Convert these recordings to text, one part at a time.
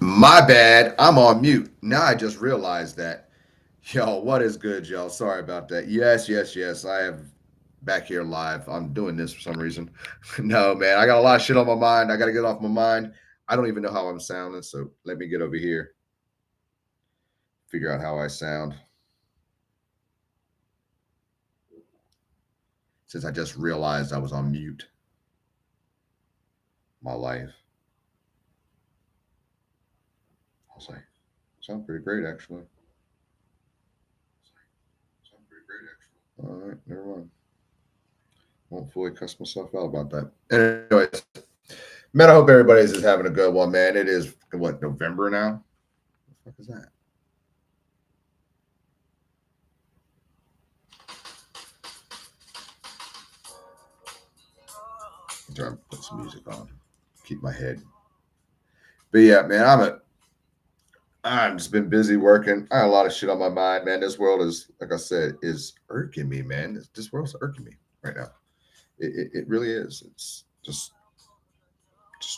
My bad. I'm on mute. Now I just realized that. Yo, what is good, y'all? Sorry about that. Yes. I have back here live. I'm doing this for some reason. No, man. I got a lot of shit on my mind. I got to get off my mind. I don't even know how I'm sounding. So let me get over here, figure out how I sound. Since I just realized I was on mute my life. I was like, sound pretty great, actually. Sound pretty great, actually. All right, never mind. Won't fully cuss myself out about that. Anyways, man, I hope everybody's just having a good one, man. It is what, November now? What the fuck is that? I'm trying to put some music on, keep my head. But yeah, man, I've just been busy working. I got a lot of shit on my mind, man. This world is, like I said, is irking me, man. This world's irking me right now. It really is. It's just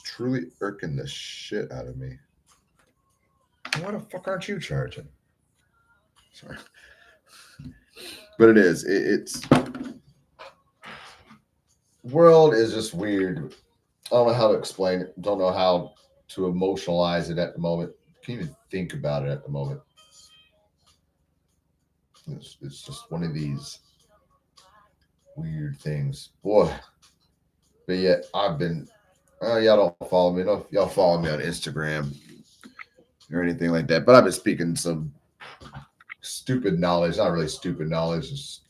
truly irking the shit out of me. Why the fuck aren't you charging? Sorry, but it is. It's world is just weird. I don't know how to explain it. Don't know how to emotionalize it at the moment. Can't even think about it at the moment. It's just one of these weird things, boy. But yet I've been. Y'all don't follow me. No, y'all follow me on Instagram or anything like that. But I've been speaking some stupid knowledge. Not really stupid knowledge. Just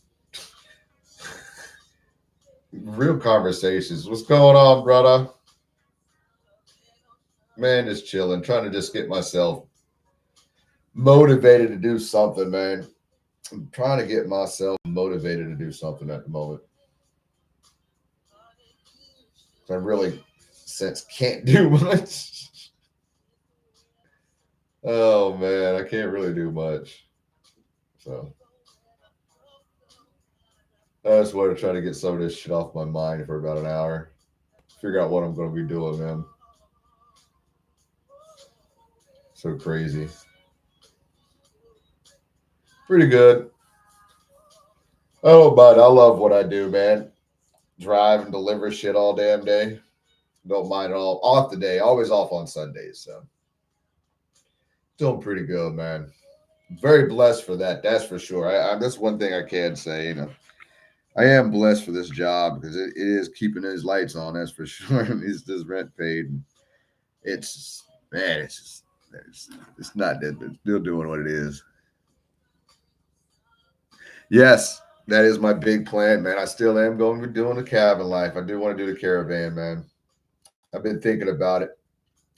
real conversations. What's going on, brother? Man, just chilling, trying to just get myself motivated to do something, man. I'm trying to get myself motivated to do something at the moment. I really, since can't do much. Oh man, I can't really do much. So I just want to try to get some of this shit off my mind for about an hour. Figure out what I'm going to be doing, man. So crazy. Pretty good. I don't mind. I love what I do, man. Drive and deliver shit all damn day. Don't mind at all. Off the day, always off on Sundays. So doing pretty good, man. Very blessed for that. That's for sure. that's one thing I can say. I am blessed for this job because it is keeping his lights on. That's for sure. It's this rent paid. And it's man, it's just it's not dead, but it's still doing what it is. Yes, that is my big plan, man. I still am going to be doing the cabin life. I do want to do the caravan, man. I've been thinking about it,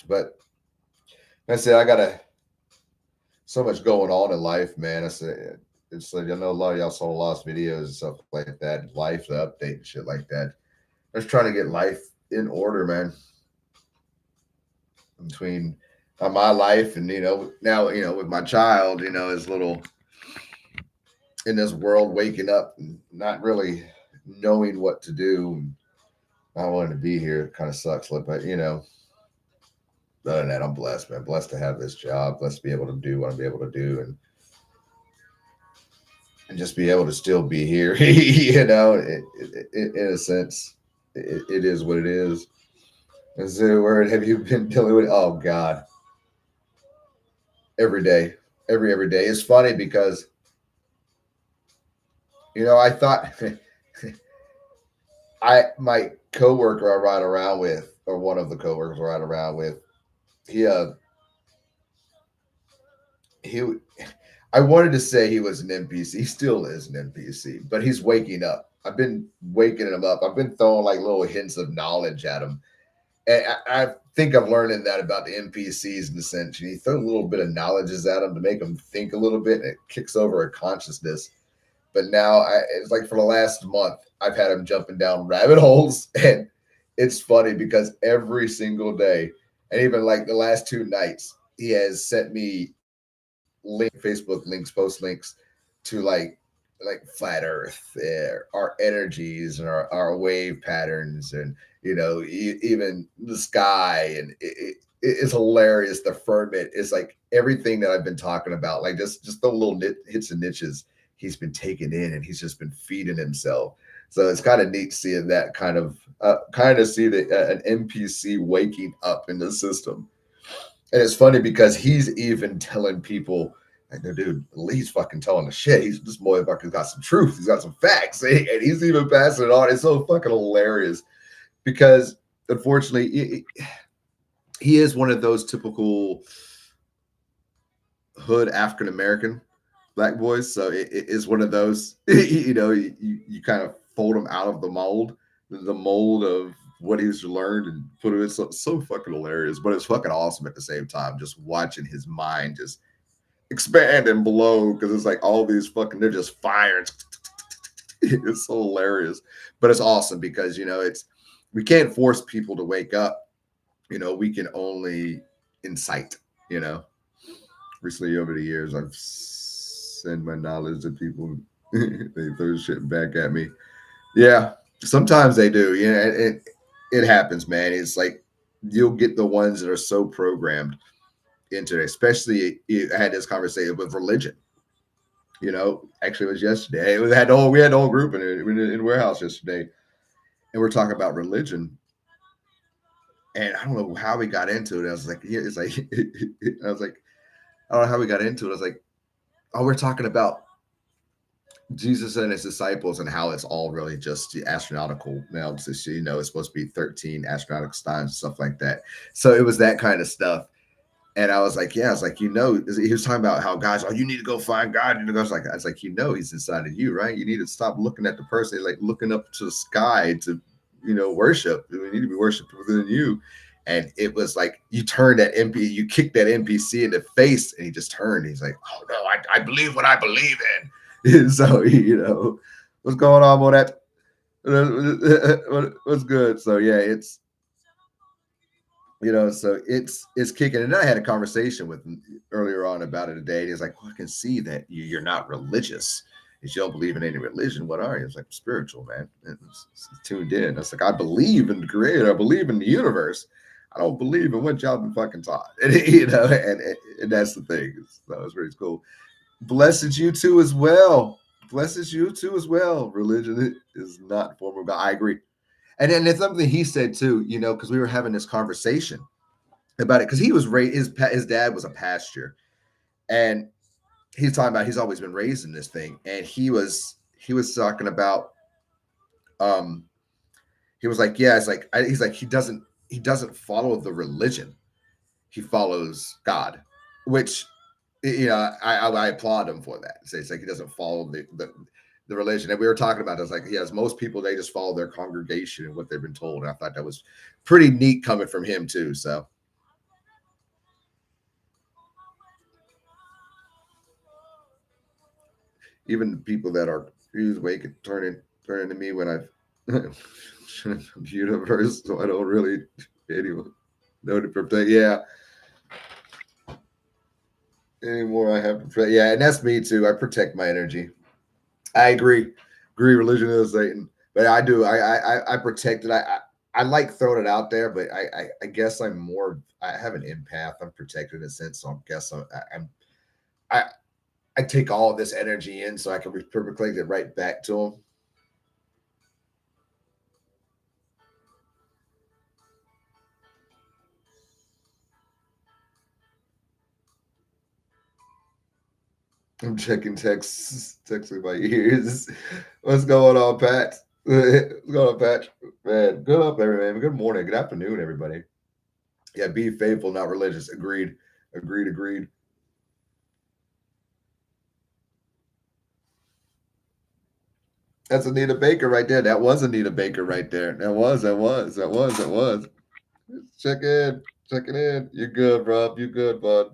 but like I said, I got so much going on in life, man. I said it's like I know a lot of y'all saw the lost videos and stuff like that, life, the update and shit like that. I was trying to get life in order, man. Between my life and now with my child, his little in this world, waking up and not really knowing what to do. And not wanting to be here kind of sucks, but other than that, I'm blessed, man. Blessed to have this job, blessed to be able to do what I'm able to do, and just be able to still be here. In a sense, it is what it is. And so, where have you been dealing with? Oh God, every day, every day. It's funny because I thought my coworker I ride around with, or one of the coworkers I ride around with, he he I wanted to say he was an NPC. He still is an NPC, but he's waking up. I've been waking him up. I've been throwing like little hints of knowledge at him. And I think I'm learning that about the NPCs in the sense. You throw a little bit of knowledges at them to make them think a little bit, and it kicks over a consciousness. But now it's like for the last month, I've had him jumping down rabbit holes. And it's funny because every single day, and even like the last 2 nights, he has sent me Facebook links, post links to like flat Earth, our energies and our wave patterns, and even the sky, and it's hilarious. The ferment is like everything that I've been talking about, like just the little hits and niches he's been taking in, and he's just been feeding himself. So it's kind of neat seeing that kind of see the an NPC waking up in the system. And it's funny because he's even telling people, like, no, dude, he's fucking telling the shit. He's this motherfucker's got some truth. He's got some facts, and he's even passing it on. It's so fucking hilarious because, unfortunately, he is one of those typical hood African American black boys. So it is one of those, you kind of fold him out of the mold of what he's learned, and put him in so fucking hilarious. But it's fucking awesome at the same time, just watching his mind just expand and blow, because it's like all these fucking, they're just firing. It's so hilarious, but it's awesome because we can't force people to wake up. We can only incite. Recently over the years, I've sent my knowledge to people. They throw shit back at me. Yeah, sometimes they do. It happens, man. It's like you'll get the ones that are so programmed into it. Especially, I had this conversation with religion. Actually, it was yesterday. We had the whole group in the warehouse yesterday, and we're talking about religion. And I don't know how we got into it. I was like, yeah, it's like, I was like, I don't know how we got into it. I was like, oh, we're talking about Jesus and his disciples and how it's all really just the astronomical. Now, it's supposed to be 13 astronomical times, stuff like that. So it was that kind of stuff. And I was like, yeah, I was like, he was talking about how guys, oh, you need to go find God. And I was like, he's inside of you, right? You need to stop looking at the person, like looking up to the sky to, worship. We need to be worshiped within you. And it was like you kicked that NPC in the face, and he just turned. He's like, oh no, I believe what I believe in. And so, what's going on with that? What's good? So yeah, it's so it's kicking. And I had a conversation with him earlier on about it today. And he's like, well, I can see that you're not religious. If you don't believe in any religion, what are you? It's like spiritual, man. It's tuned in. It's like, I believe in the creator. I believe in the universe. I don't believe in what y'all been fucking taught. And, and that's the thing. So it's pretty cool. Blesses you too as well. Blesses you too as well. Religion is not form of God. I agree. And then it's something he said too, because we were having this conversation about it, because he was raised, his dad was a pastor, and he's talking about he's always been raised in this thing, and he was talking about, he was like, yeah, it's like he's like he doesn't follow the religion, he follows God, which I applaud him for that. So it's like he doesn't follow the religion. And we were talking about this, like, yes, most people, they just follow their congregation and what they've been told. And I thought that was pretty neat coming from him too. So even the people that are confused, wake and turning to me when I've universe, so I don't really anyone know to protect. Yeah. Anymore, I have to protect. Yeah, and that's me too. I protect my energy. I agree. Religion is Satan, but I do. I protect it. I like throwing it out there, but I guess I have an empath. I'm protected in a sense, so I guess I I take all of this energy in so I can reflect it right back to them. I'm checking texting my ears. What's going on, Pat? What's going on, Pat? Man, good up, everybody. Good morning. Good afternoon, everybody. Yeah, be faithful, not religious. Agreed. Agreed. That's Anita Baker right there. That was Anita Baker right there. That was. Check in. Checking in. You're good, bro. You good, bud.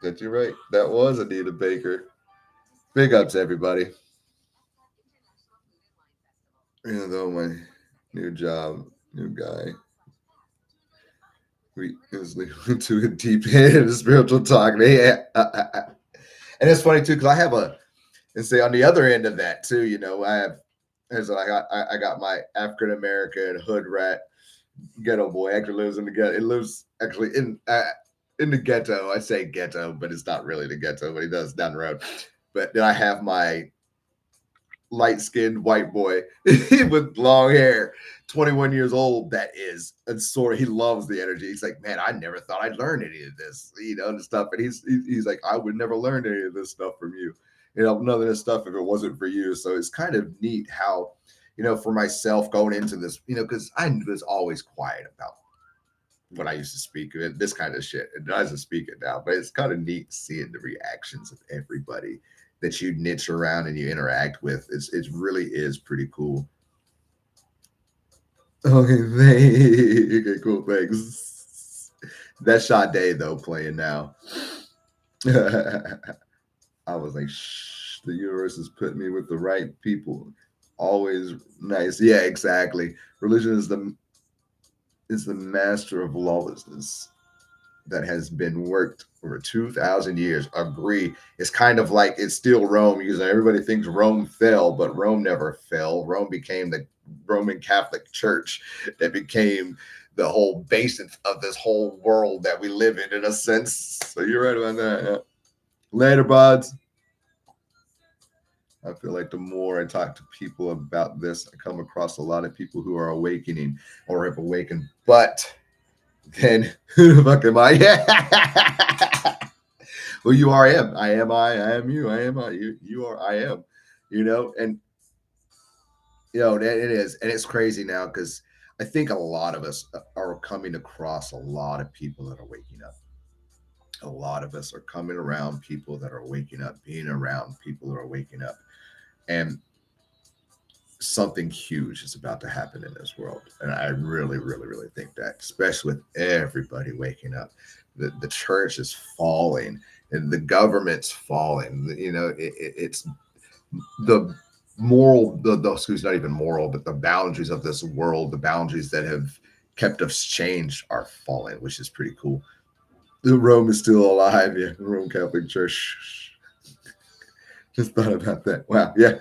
That you're right. That was Anita Baker. Big ups, everybody. Though my new job, new guy, we is to a deep into spiritual talk. Yeah, and it's funny too because I have and say on the other end of that too. I have, as I got my African American hood rat Ghetto boy actually lives in the ghetto. It lives actually in the ghetto. I say ghetto, but it's not really the ghetto, but he does down the road. But then I have my light skinned white boy with long hair, 21 years old. That is, and sort of, he loves the energy. He's like, man, I never thought I'd learn any of this, and stuff. And he's like, I would never learn any of this stuff from you, none of this stuff if it wasn't for you. So it's kind of neat how, for myself going into this, because I was always quiet about when I used to speak this kind of shit. It doesn't speak it now, but it's kind of neat seeing the reactions of everybody that you niche around and you interact with. It really is pretty cool. Okay, okay, cool, thanks. That's Sade though playing now. I was like, shh, the universe is putting me with the right people. Always nice. Yeah, exactly. Religion is the master of lawlessness that has been worked over 2,000 years. Agree. It's kind of like it's still Rome, because everybody thinks Rome fell, but Rome never fell. Rome became the Roman Catholic Church that became the whole basis of this whole world that we live in a sense. So you're right about that. Yeah. Later, buds. I feel like the more I talk to people about this, I come across a lot of people who are awakening or have awakened, but then who the fuck am I? Yeah. Well, you are him. I am I am you. I am I. You are I am. And that it is. And it's crazy now because I think a lot of us are coming across a lot of people that are waking up. A lot of us are coming around people that are waking up, being around people that are waking up. And something huge is about to happen in this world. And I really, really, really think that, especially with everybody waking up. The church is falling and the government's falling. It's the moral, the excuse, not even moral, but the boundaries of this world, the boundaries that have kept us changed are falling, which is pretty cool. The Rome is still alive. Yeah, the Roman Catholic Church. Just thought about that. Wow. Yeah.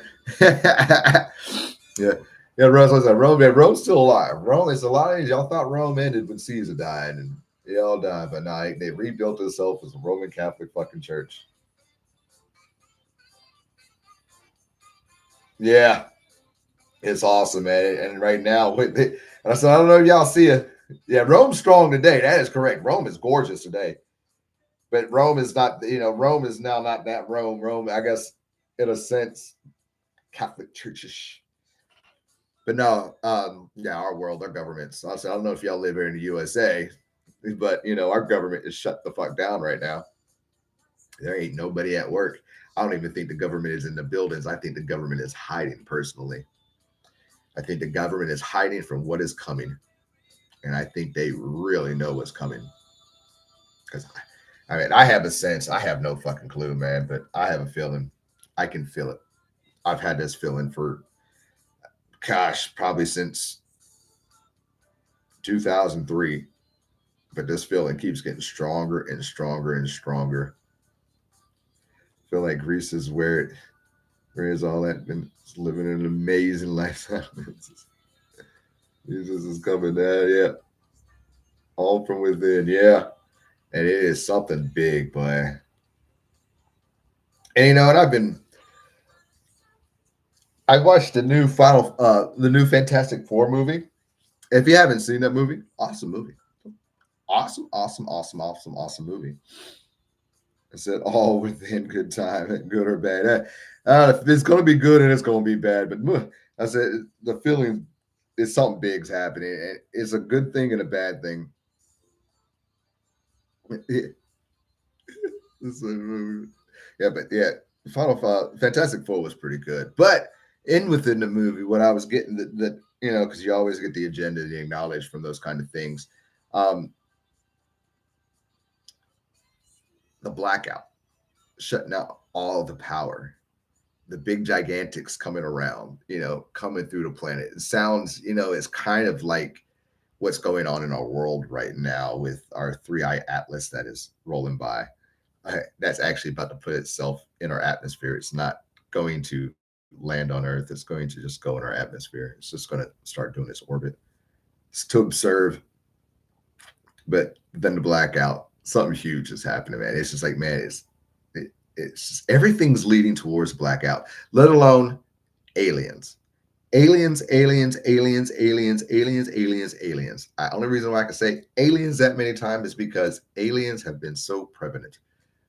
Yeah. Yeah, Rose like Rome. Yeah, Rome's still alive. Rome is a lot of y'all thought Rome ended when Caesar died, and they all died, but now they rebuilt itself as a Roman Catholic fucking church. Yeah, it's awesome, man. And right now, and I said, I don't know if y'all see it. Yeah, Rome's strong today. That is correct. Rome is gorgeous today, but Rome is not. Rome is now not that Rome. Rome, I guess, in a sense, Catholic churches. But no, yeah, our world, our governments. I said, I don't know if y'all live here in the USA, but our government is shut the fuck down right now. There ain't nobody at work. I don't even think the government is in the buildings. I think the government is hiding personally. I think the government is hiding from what is coming. And I think they really know what's coming. Because I mean, I have a sense. I have no fucking clue, man, but I have a feeling. I can feel it. I've had this feeling for, gosh, probably since 2003. But this feeling keeps getting stronger and stronger and stronger. I feel like Greece is where is all that been living an amazing lifestyle. Jesus is coming down, yeah. All from within, yeah. And it is something big, boy. And and I watched the new Fantastic Four movie. If you haven't seen that movie, awesome movie. Awesome, awesome, awesome, awesome, awesome movie. I said all within good time, good or bad. It's going to be good and it's going to be bad, but I said the feeling is something big's happening. And it's a good thing and a bad thing. Yeah, but yeah, Fantastic Four was pretty good. But in within the movie, what I was getting that because you always get the agenda, the acknowledge from those kind of things. Um, the blackout, shutting out all the power, the big gigantics coming around, coming through the planet. It sounds, it's kind of like what's going on in our world right now with our three-eye atlas that is rolling by. That's actually about to put itself in our atmosphere. It's not going to land on Earth. It's going to just go in our atmosphere. It's just going to start doing its orbit. to observe. But then the blackout, something huge is happening, man. It's just like, man, it's just everything's leading towards blackout, let alone aliens. Aliens, aliens, aliens, aliens, aliens, aliens, aliens. The only reason why I can say aliens that many times is because aliens have been so prevalent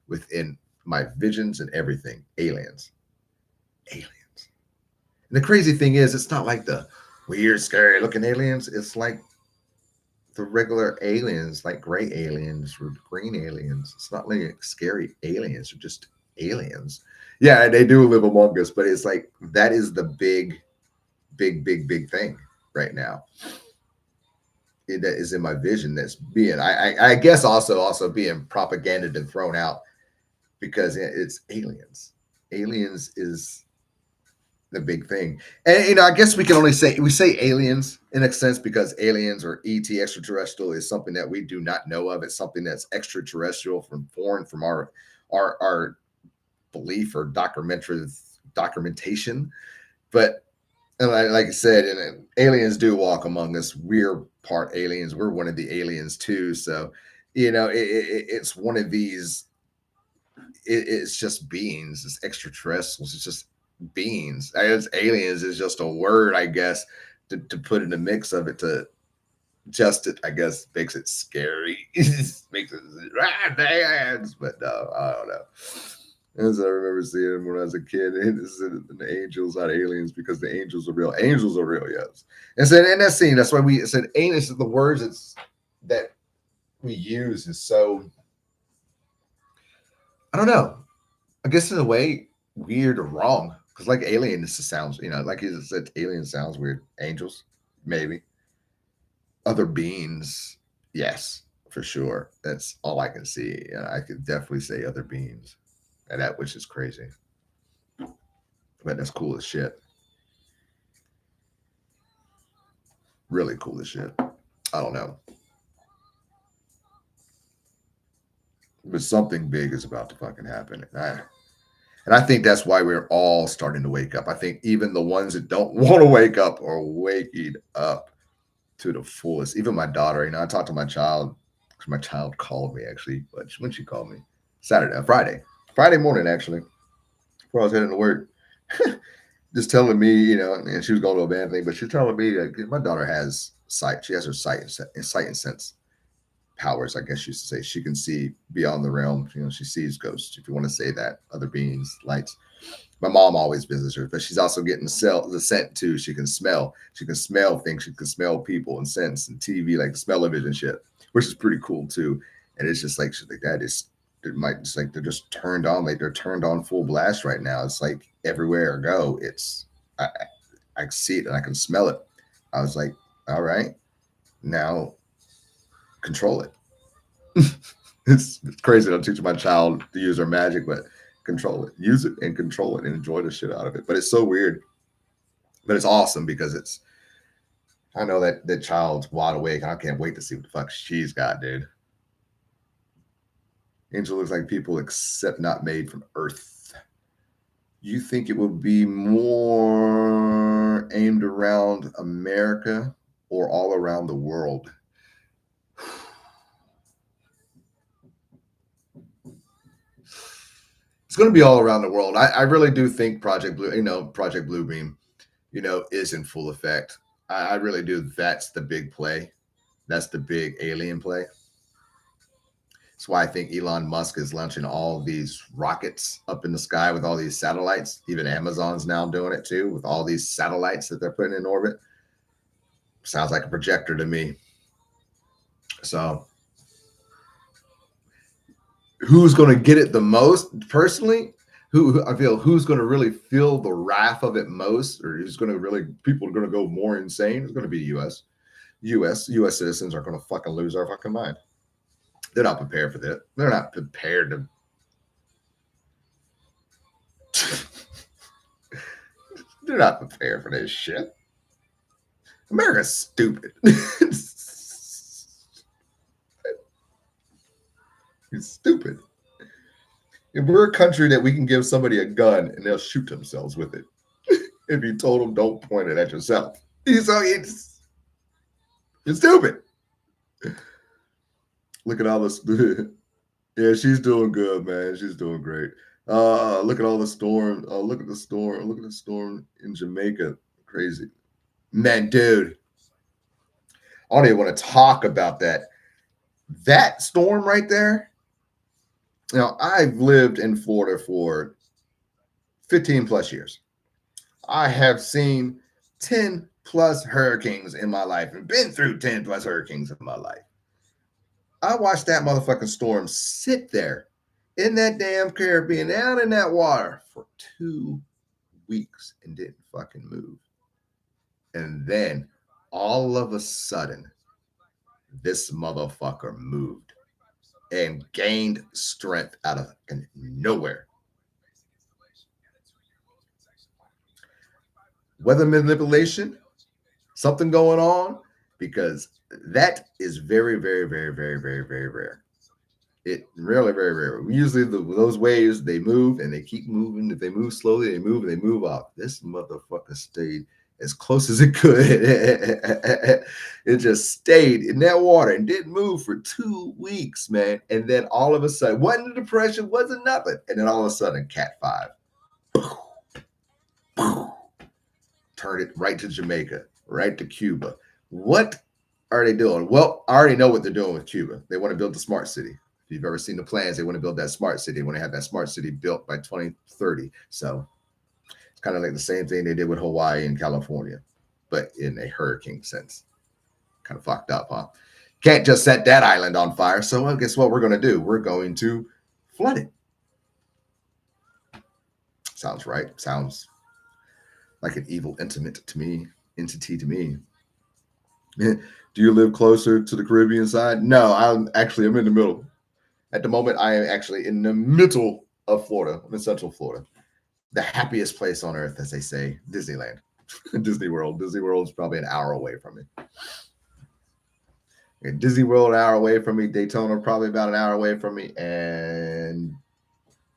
within my visions and everything. Aliens. Aliens. And the crazy thing is, it's not like the weird, scary looking aliens. It's like the regular aliens, like gray aliens or green aliens. It's not like scary aliens, they're just aliens. Yeah, they do live among us, but it's like that is the big thing right now. That is in my vision. That's being, I guess, also being propagandaed and thrown out because it's aliens. Aliens is the big thing. And I guess we can only say we say aliens in a sense because aliens or ET extraterrestrial is something that we do not know of. It's something that's extraterrestrial from foreign from our belief or documentation. But and like I said, and aliens do walk among us. We're part aliens. We're one of the aliens too. So, it's one of these. It's just beings. It's extraterrestrials. It's just beings. I guess aliens is just a word, I guess, to put in the mix of it to just it. I guess makes it scary. Makes it dance. But no, I don't know. As I remember seeing when I was a kid, the angels, not aliens, because the angels are real. Angels are real, yes. And so in that scene, that's why we said aliens. The words that we use is so, I don't know. I guess in a way, weird or wrong. Because like alien, this sounds, like you said, alien sounds weird. Angels, maybe. Other beings, yes, for sure. That's all I can see. I could definitely say other beings. And that which is crazy. But that's cool as shit. Really cool as shit. I don't know. But something big is about to fucking happen. And I think that's why we're all starting to wake up. I think even the ones that don't want to wake up are waking up to the fullest. Even my daughter, I talked to my child because my child called me actually. But when she called me, Friday morning actually, before I was heading to work, just telling me, and she was going to a band thing, but she's telling me that my daughter has sight. She has her sight and sense powers, I guess you should say. She can see beyond the realm. She sees ghosts, if you want to say that, other beings, lights. My mom always visits her, but she's also getting the scent too. She can smell. She can smell things. She can smell people and scents and TV, like smell-o-vision shit, which is pretty cool too. And it's just like she's like that is. It might just like they're just turned on, like they're turned on full blast right now. It's like everywhere I go, I see it and I can smell it. I was like, all right, now control it. It's crazy. I'm teaching my child to use her magic, but control it, use it and control it and enjoy the shit out of it. But it's so weird, but it's awesome because I know that the child's wide awake and I can't wait to see what the fuck she's got, dude. Angel looks like people except not made from Earth. You think it would be more aimed around America or all around the world? It's going to be all around the world. I really do think Project Bluebeam, is in full effect. I really do. That's the big play. That's the big alien play. That's why I think Elon Musk is launching all these rockets up in the sky with all these satellites. Even Amazon's now doing it too with all these satellites that they're putting in orbit. Sounds like a projector to me. So who's going to get it the most personally? Who I feel who's going to really feel the wrath of it most, or who's going to really people are going to go more insane? It's going to be U.S. U.S. citizens are going to fucking lose our fucking mind. They're not prepared for that. They're not prepared to. They're not prepared for this shit. America's stupid. It's stupid. If we're a country that we can give somebody a gun and they'll shoot themselves with it, if you told them don't point it at yourself, so it's It's stupid. Look at all this. Yeah, she's doing good, man. She's doing great. Look at all the storm. Look at the storm. Look at the storm in Jamaica. Crazy. Man, dude. I don't even want to talk about that. That storm right there. I've lived in Florida for 15 plus years. I have seen 10 plus hurricanes in my life and been through 10 plus hurricanes in my life. I watched that motherfucking storm sit there in that damn Caribbean, down in that water for 2 weeks and didn't fucking move. And then all of a sudden, this motherfucker moved and gained strength out of nowhere. Weather manipulation, something going on, because that is very, very, very, very, very, very rare. It really, very rare. Usually those waves, they move and they keep moving. If they move slowly, they move and they move off. This motherfucker stayed as close as it could. It just stayed in that water and didn't move for 2 weeks, man. And then all of a sudden, wasn't a depression, wasn't nothing. And then all of a sudden, Cat 5. Turn it right to Jamaica, right to Cuba. What are they doing? Well, I already know what they're doing with Cuba. They want to build a smart city. If you've ever seen the plans, they want to build that smart city. They want to have that smart city built by 2030. So it's kind of like the same thing they did with Hawaii and California, but in a hurricane sense. Kind of fucked up, huh? Can't just set that island on fire. So well, guess what we're going to do? We're going to flood it. Sounds right. Sounds like an evil entity to me. Do you live closer to the Caribbean side? No, I'm in the middle. At the moment, I am actually in the middle of Florida. I'm in Central Florida. The happiest place on earth, as they say, Disneyland. Disney World. Disney World is probably an hour away from me. Disney World, an hour away from me. Daytona, probably about an hour away from me. And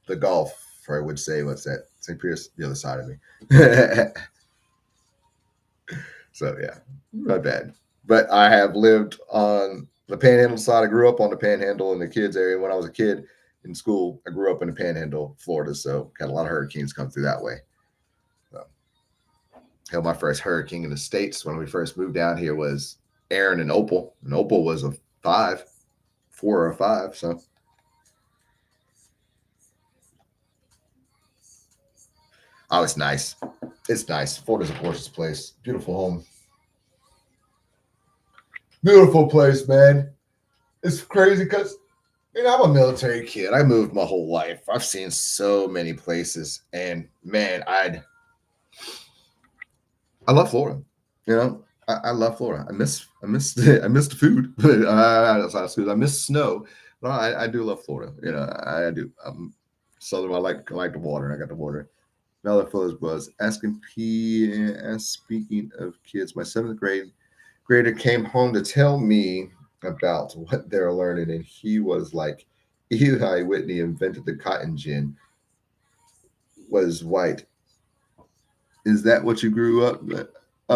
the Gulf, I would say, what's that? St. Pierce, the other side of me. So, yeah, not bad. But I have lived on the Panhandle side. I grew up on the Panhandle in the kids area. When I was a kid in school, I grew up in the Panhandle, Florida. So got a lot of hurricanes come through that way. So, hell, my first hurricane in the States when we first moved down here was Aaron and Opal. And Opal was a 4 or 5. So oh, it's nice. It's nice. Florida's a gorgeous place. Beautiful home. Beautiful place, man. It's crazy because I'm a military kid. I moved my whole life. I've seen so many places, and man, I love Florida. I love Florida. I miss the food. I miss snow. But I do love Florida. I do. I'm Southern. I like the water. I got the water. Another Phillips was asking speaking of kids, my 7th grader came home to tell me about what they're learning, and he was like, Eli Whitney invented the cotton gin, was white. Is that what you grew up?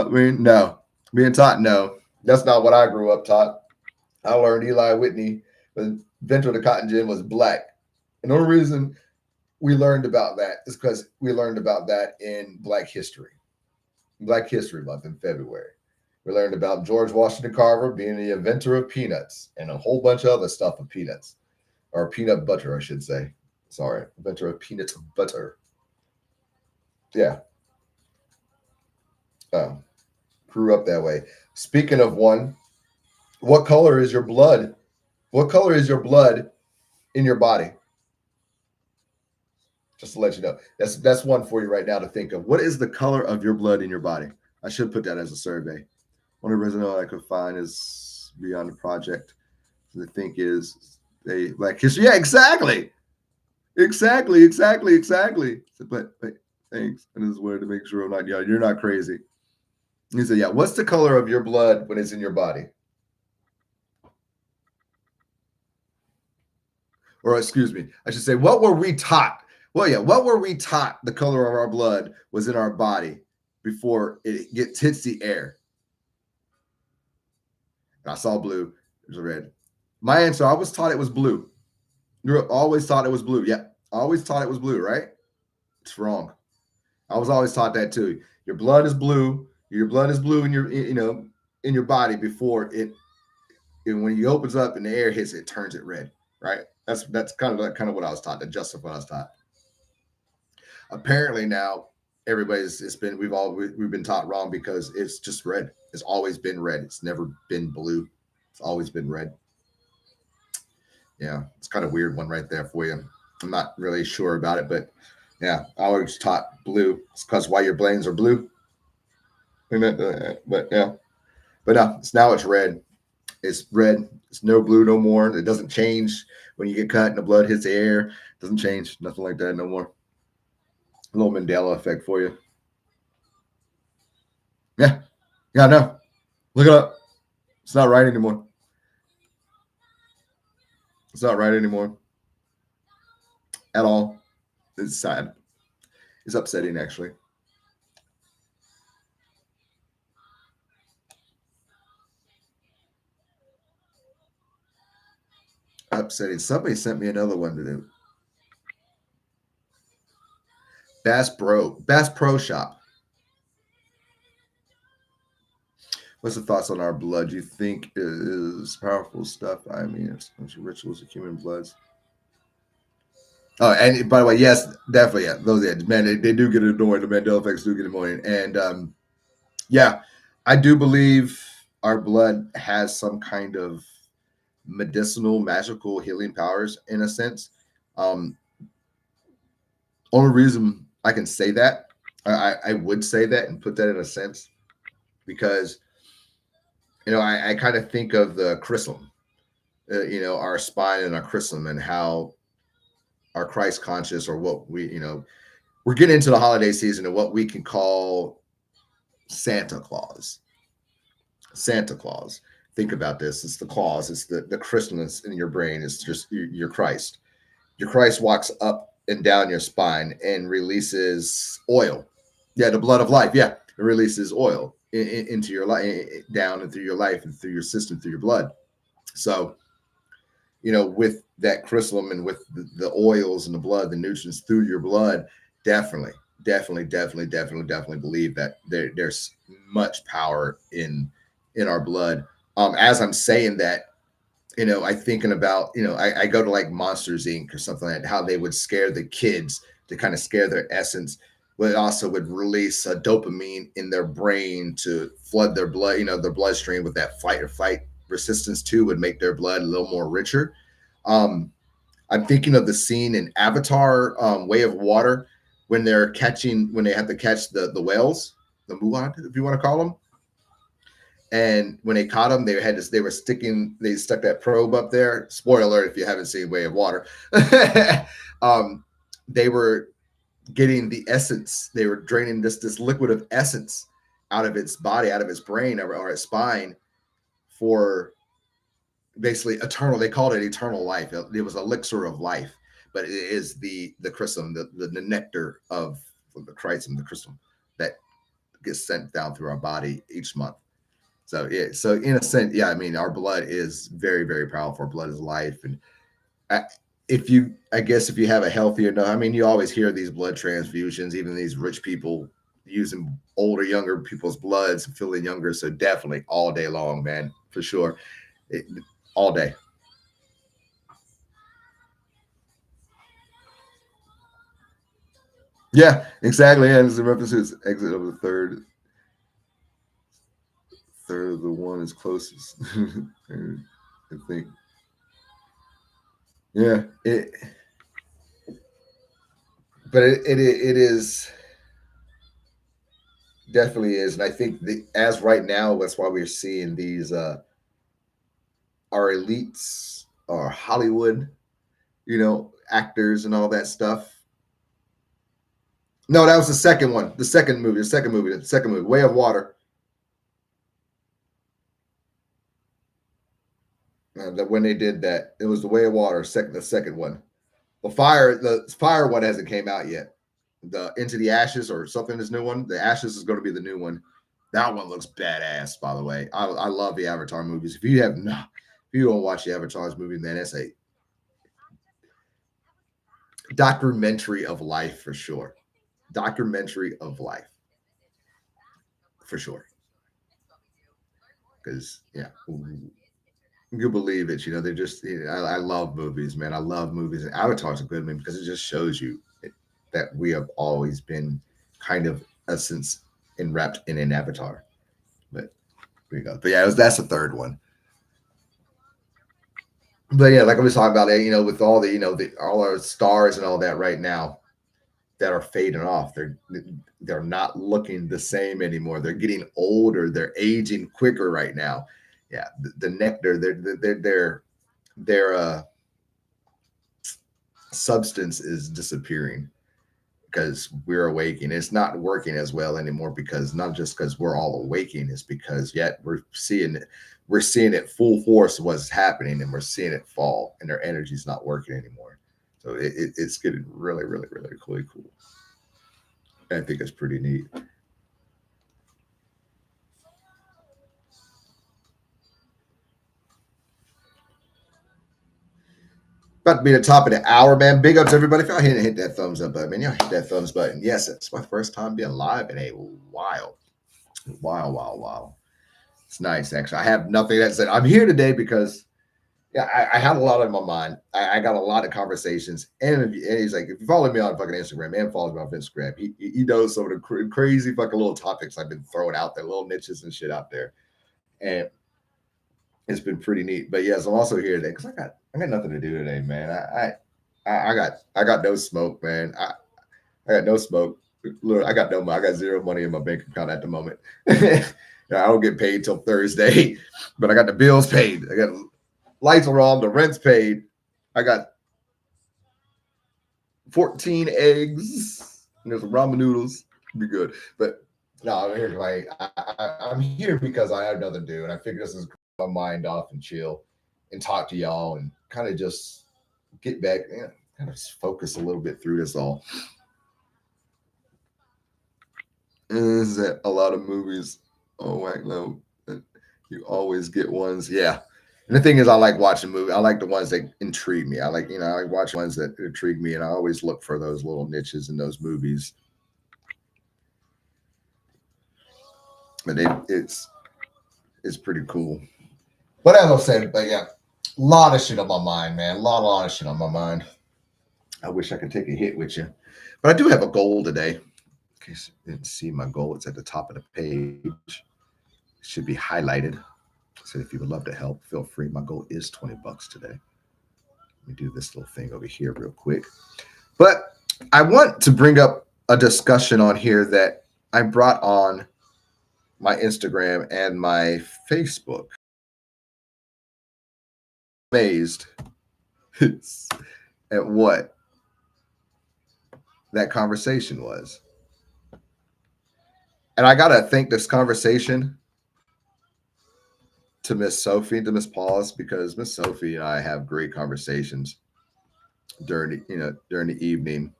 No. Being taught, no. That's not what I grew up taught. I learned Eli Whitney, the inventor of the cotton gin, was black. And the only reason we learned about that is because we learned about that in Black History Month in February. We learned about George Washington Carver being the inventor of peanuts and a whole bunch of other stuff of peanuts, or peanut butter, I should say. Sorry, inventor of peanut butter. Yeah. Grew up that way. Speaking of one, what color is your blood? What color is your blood in your body? Just to let you know. That's one for you right now to think of. What is the color of your blood in your body? I should put that as a survey. Only reason I could find is beyond the project. The thing is they Black history. Yeah, exactly. Exactly. But thanks. I just wanted to make sure I'm not. Yeah, you're not crazy. He said, "Yeah. What's the color of your blood when it's in your body?" Or excuse me, I should say, what were we taught? Well, yeah, what were we taught the color of our blood was in our body before it hits the air? And I saw blue. There's a red. My answer, I always taught it was blue. You always thought it was blue. Yeah, I always thought it was blue, right? It's wrong. I was always taught that too. Your blood is blue. Your blood is blue in your, in your body before it. And when it opens up and the air hits it, it turns it red. Right? That's kind of what I was taught. That justifies what I was taught. Apparently now everybody's it's been we've been taught wrong because it's just red. It's always been red. It's never been blue. It's always been red. Yeah, it's kind of weird one right there for you. I'm not really sure about it, but yeah, I always taught blue. It's because why your brains are blue. But yeah, but no, now it's red. It's red. It's no blue no more. It doesn't change when you get cut and the blood hits the air. It doesn't change. Nothing like that no more. A little Mandela effect for you. Yeah, yeah, no. Look it up. It's not right anymore. It's not right anymore at all. It's sad. It's upsetting, actually. Upsetting. Somebody sent me another one to do. Bass Pro Shop. What's the thoughts on our blood? Do you think is powerful stuff? I mean, it's rituals of human bloods. Oh, and by the way, yes, definitely, yeah, those yeah, man, they do get annoying. The Mandela effects do get annoying, and yeah, I do believe our blood has some kind of medicinal, magical healing powers in a sense. Um, only reason I can say that, I would say that and put that in a sense because I kind of think of the chrysalim, our spine and our chrysalim and how our Christ conscious or what we're getting into the holiday season and what we can call Santa Claus. Santa Claus. Think about this. It's the clause. It's the chrysalis in your brain. It's just your Christ. Your Christ walks up and down your spine and releases oil. Yeah, the blood of life. Yeah, it releases oil into your life, down and through your life and through your system, through your blood. So, with that chrysalim and with the oils and the blood, the nutrients through your blood, definitely, definitely believe that there's much power in our blood. As I'm saying that, I thinking about, I go to like Monsters Inc. or something like that, how they would scare the kids to kind of scare their essence, but it also would release a dopamine in their brain to flood their blood, their bloodstream with that fight or fight resistance too, would make their blood a little more richer. Um, I'm thinking of the scene in Avatar, Way of Water, when when they have to catch the whales, the muad, if you want to call them. And when they caught them, they stuck that probe up there. Spoiler alert if you haven't seen Way of Water. um, they were getting the essence. They were draining this liquid of essence out of its body, out of its brain or its spine for basically eternal. They called it eternal life. It was elixir of life, but it is the chrysalim, the nectar of the chrysalim, the crystal that gets sent down through our body each month. So yeah, so in a sense, yeah, I mean, our blood is very, very powerful. Our blood is life, and I, I guess, if you have a healthier, no, I mean, you always hear these blood transfusions, even these rich people using older, younger people's bloods, feeling younger. So definitely all day long, man, for sure, all day. Yeah, exactly. Yeah, it's a reference to its exit of the third of the one is closest. I think. Yeah, but it is definitely is, and I think as right now, that's why we're seeing these our elites, our Hollywood, actors and all that stuff. No, that was the second one, the second movie, Way of Water. That when they did that, it was the Way of Water, the second one. The fire one hasn't came out yet. The Into the Ashes or something is new one. The Ashes is going to be the new one. That one looks badass, by the way. I love the Avatar movies. If you have no, if you don't watch the Avatar's movie, man, that's a documentary of life for sure. Documentary of life for sure. Because yeah, you believe it. You know, they're just. I love movies, man. I love movies, and Avatar's a good movie because it just shows you that we have always been kind of essence enwrapped in an avatar. But there you go. But yeah, that's the third one. But yeah, like I was talking about, with all the all our stars and all that right now that are fading off, they're not looking the same anymore. They're getting older. They're aging quicker right now. Yeah, the nectar, their substance is disappearing because we're awakening. It's not working as well anymore because not just because we're all awakening, it's because yet we're seeing it full force what's happening and we're seeing it fall and their energy's not working anymore. So it's getting really, really, really, really cool. I think it's pretty neat. About to be the top of the hour, man. Big ups, everybody. If y'all hit that thumbs up button, man. Y'all hit that thumbs button. Yes, it's my first time being live in a while. Wow. It's nice, actually. I have nothing that said. I'm here today because yeah, I had a lot on my mind. I got a lot of conversations, and he's like, if you follow me on fucking Instagram and follows me on Instagram, he knows some of the crazy fucking little topics I've been throwing out there, little niches and shit out there, and it's been pretty neat. But yes, I'm also here today because I got nothing to do today, man. I got no smoke, man. I got no smoke. Look, I got zero money in my bank account at the moment. I don't get paid till Thursday, but I got the bills paid. I got lights are on, the rent's paid. I got 14 eggs. And there's some ramen noodles. Be good. But no, I'm here. I'm here because I have nothing to do, and I figured this is my mind off and chill, and talk to y'all, and kind of just get back, kind of focus a little bit through this all. Is that a lot of movies? Oh, I know. You always get ones, yeah. And the thing is, I like watching movies. I like the ones that intrigue me. I like watching ones that intrigue me, and I always look for those little niches in those movies. But it's pretty cool. But as I said, but yeah, a lot of shit on my mind, man. A lot of shit on my mind. I wish I could take a hit with you, but I do have a goal today. In case you didn't see my goal, it's at the top of the page. It should be highlighted. So if you would love to help, feel free. My goal is $20 today. Let me do this little thing over here real quick. But I want to bring up a discussion on here that I brought on my Instagram and my Facebook. Amazed at what that conversation was. And I got to thank this conversation to Miss Sophie, to Miss Paulus, because Miss Sophie and I have great conversations during the evening.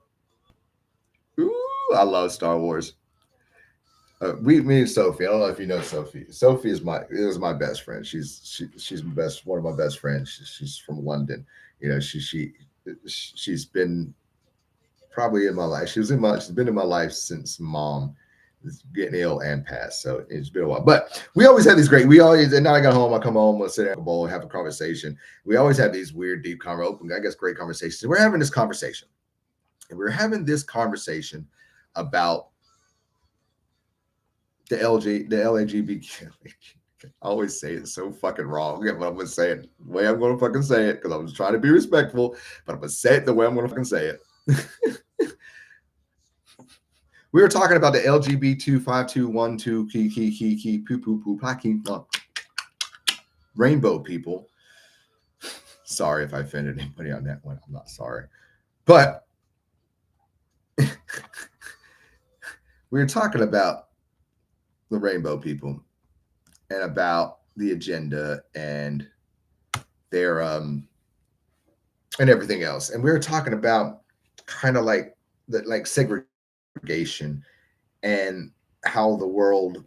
Ooh, I love Star Wars. Me and Sophie. I don't know if you know Sophie. Sophie is my best friend. She's one of my best friends. She's from London. She's been probably in my life. She's been in my life since mom is getting ill and passed. So it's been a while. But we always have these great. We always and now I got home. I come home. Let's sit at a bowl and have a conversation. We always have these weird, deep, open. I guess great conversations. We're having this conversation, and we're having this conversation about the LGBTQ. I always say it so fucking wrong, but I'm gonna say it the way I'm gonna fucking say it because I'm just trying to be respectful, but I'm gonna say it the way I'm gonna fucking say it. We were talking about the LGBTQ5212 key poo poo poo paki rainbow people. Sorry if I offended anybody on that one. I'm not sorry, but we were talking about the rainbow people and about the agenda and their and everything else. And we were talking about kind of like segregation and how the world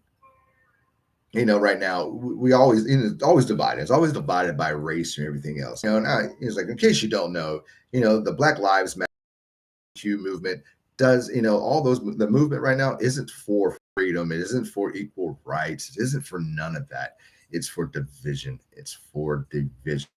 Right now we always, it's always divided. It's always divided by race and everything else. And it's like, in case you don't know, the Black Lives Matter movement does, all those, the movement right now isn't for freedom. It isn't for equal rights. It isn't for none of that. It's for division. It's for division.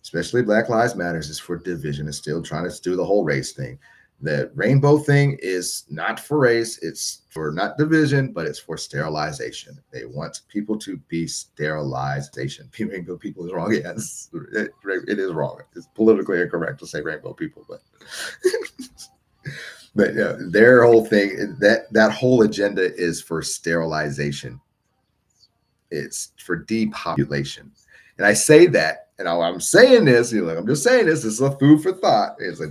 Especially Black Lives Matters is for division. It's still trying to do the whole race thing. The rainbow thing is not for race. It's for not division, but it's for sterilization. They want people to be sterilization. Rainbow people is wrong. Yes, it is wrong. It's politically incorrect to say rainbow people, but but their whole thing, that whole agenda is for sterilization. It's for depopulation. And I say that, and I'm saying this, I'm just saying this. This is a food for thought. It's like,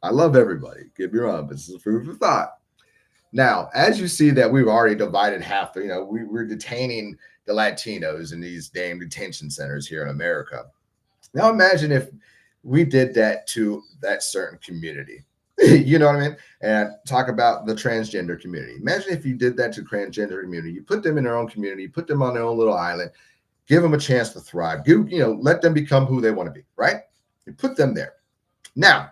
I love everybody. Get me wrong, but this is a food for thought. Now, as you see that we've already divided half, we're detaining the Latinos in these damn detention centers here in America. Now imagine if we did that to that certain community. You know what I mean? And talk about the transgender community. Imagine if you did that to transgender community. You put them in their own community, you put them on their own little island, give them a chance to thrive. Let them become who they want to be, right? You put them there. Now,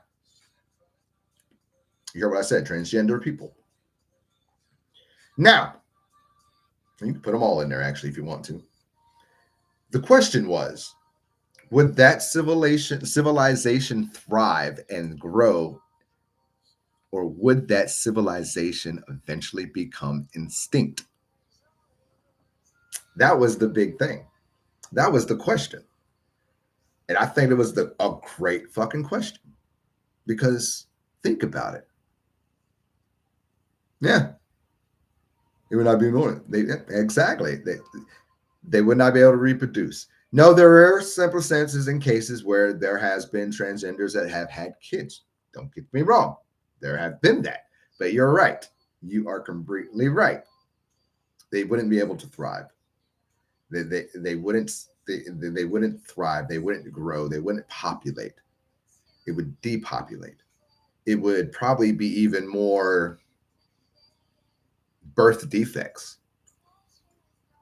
you hear what I said, transgender people. Now, you can put them all in there actually if you want to. The question was, would that civilization thrive and grow, or would that civilization eventually become extinct? That was the big thing. That was the question. And I think it was a great fucking question, because think about it. Yeah. It would not be more. Exactly. They would not be able to reproduce. No, there are circumstances and cases where there has been transgenders that have had kids. Don't get me wrong. There have been that. But you're right. You are completely right. They wouldn't be able to thrive. They wouldn't thrive. They wouldn't grow. They wouldn't populate. It would depopulate. It would probably be even more birth defects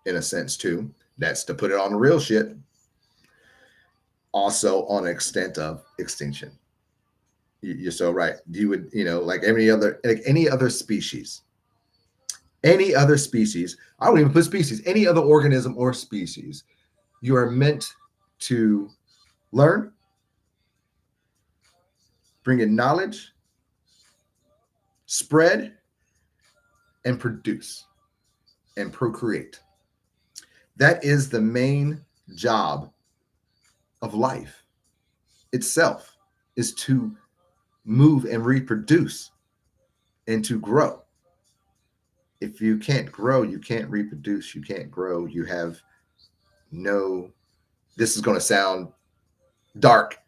in a sense too. That's to put it on the real shit. Also on an extent of extinction. You're so right. You would, like any other species, I don't even put species, any other organism or species, you are meant to learn, bring in knowledge, spread, and produce and procreate. That is the main job of life itself, is to move and reproduce and to grow. If you can't grow, you can't reproduce, you can't grow, you have no, this is going to sound dark.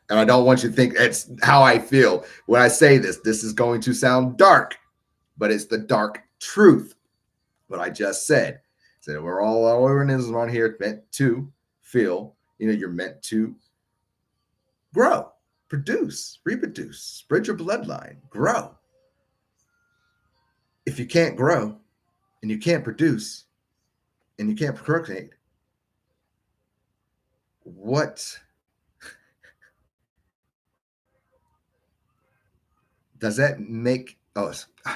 And I don't want you to think that's how I feel when I say this. This is going to sound dark, but it's the dark truth. What I just said. So we're all organisms around here meant to feel, you're meant to grow, produce, reproduce, spread your bloodline, grow. If you can't grow and you can't produce and you can't procreate, what does that make? Oh,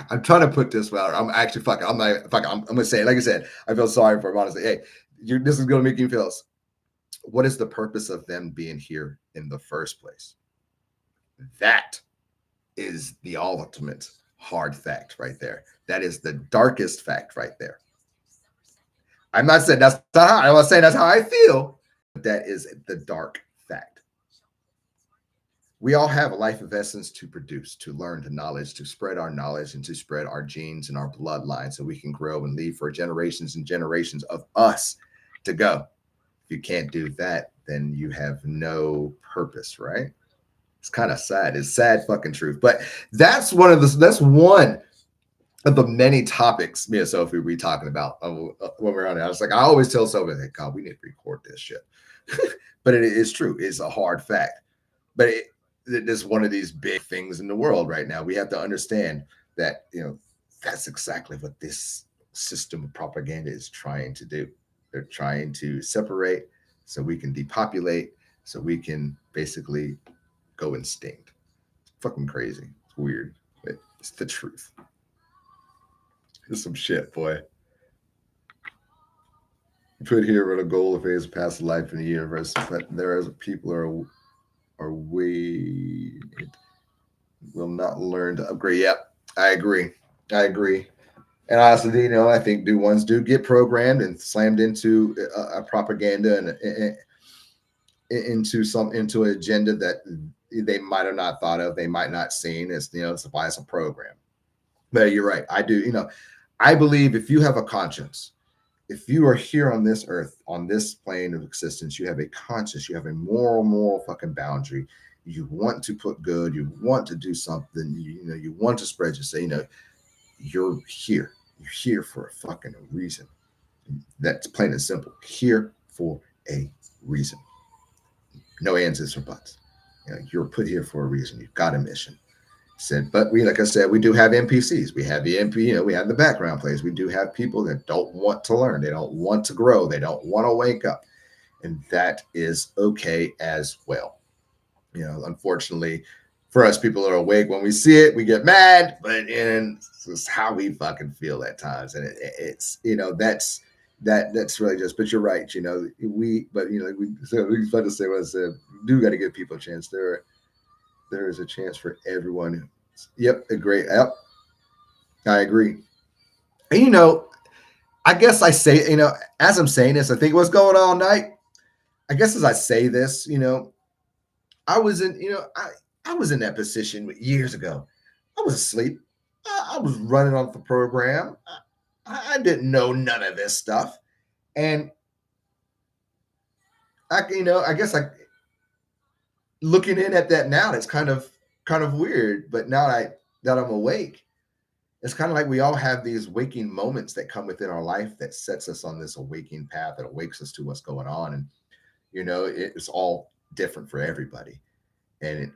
I'm trying to put this well. I'm actually fucking. I'm not. Fuck. I'm gonna say it. Like I said, I feel sorry for him. Honestly, hey, this is gonna make you feel. What is the purpose of them being here in the first place? That is the ultimate hard fact right there. That is the darkest fact right there. I'm not saying that's not how, I'm not saying that's how I feel, but that is the dark fact. We all have a life of essence to produce, to learn, to knowledge, to spread our knowledge and to spread our genes and our bloodline so we can grow and leave for generations and generations of us to go. If you can't do that, then you have no purpose, right? It's kind of sad. It's sad fucking truth. But that's one of the many topics me and Sophie we talking about when we're on it. I was like, I always tell Sophie, like, God, we need to record this shit. But it is true. It's a hard fact. But it is one of these big things in the world right now. We have to understand that, that's exactly what this system of propaganda is trying to do. They're trying to separate so we can depopulate, so we can basically go extinct. It's fucking crazy. It's weird, but it's the truth. It's some shit, boy. Put here with a goal of his past life in the universe, but there is people are way will not learn to upgrade. Yep, I agree. I agree. And honestly, I think ones do get programmed and slammed into a propaganda and into an agenda that they might have not thought of, they might not seen. As it's a bias program. But you're right. I do. I believe if you have a conscience, if you are here on this earth, on this plane of existence, you have a conscience, you have a moral fucking boundary. You want to put good, you want to do something, you want to spread you're here. You're here for a fucking reason. That's plain and simple. Here for a reason. No ands or buts. You're put here for a reason. You've got a mission. Said, but we, like I said, we do have NPCs. We have the we have the background players. We do have people that don't want to learn. They don't want to grow. They don't want to wake up. And that is okay as well. Unfortunately, for us people that are awake, when we see it, we get mad, but it's how we fucking feel at times. And it's that's really just, but you're right. We about to say what I said, do got to give people a chance. There is a chance for everyone. Yep, agree. Yep, I agree. And I guess I say, as I'm saying this, I think what's going on all night. I guess as I say this, I was in, I was in that position years ago. I was asleep. I was running off the program. I didn't know none of this stuff, and I guess looking in at that now, it's kind of weird. But now that I'm awake, it's kind of like we all have these waking moments that come within our life that sets us on this awakening path, that awakes us to what's going on. And it's all different for everybody. And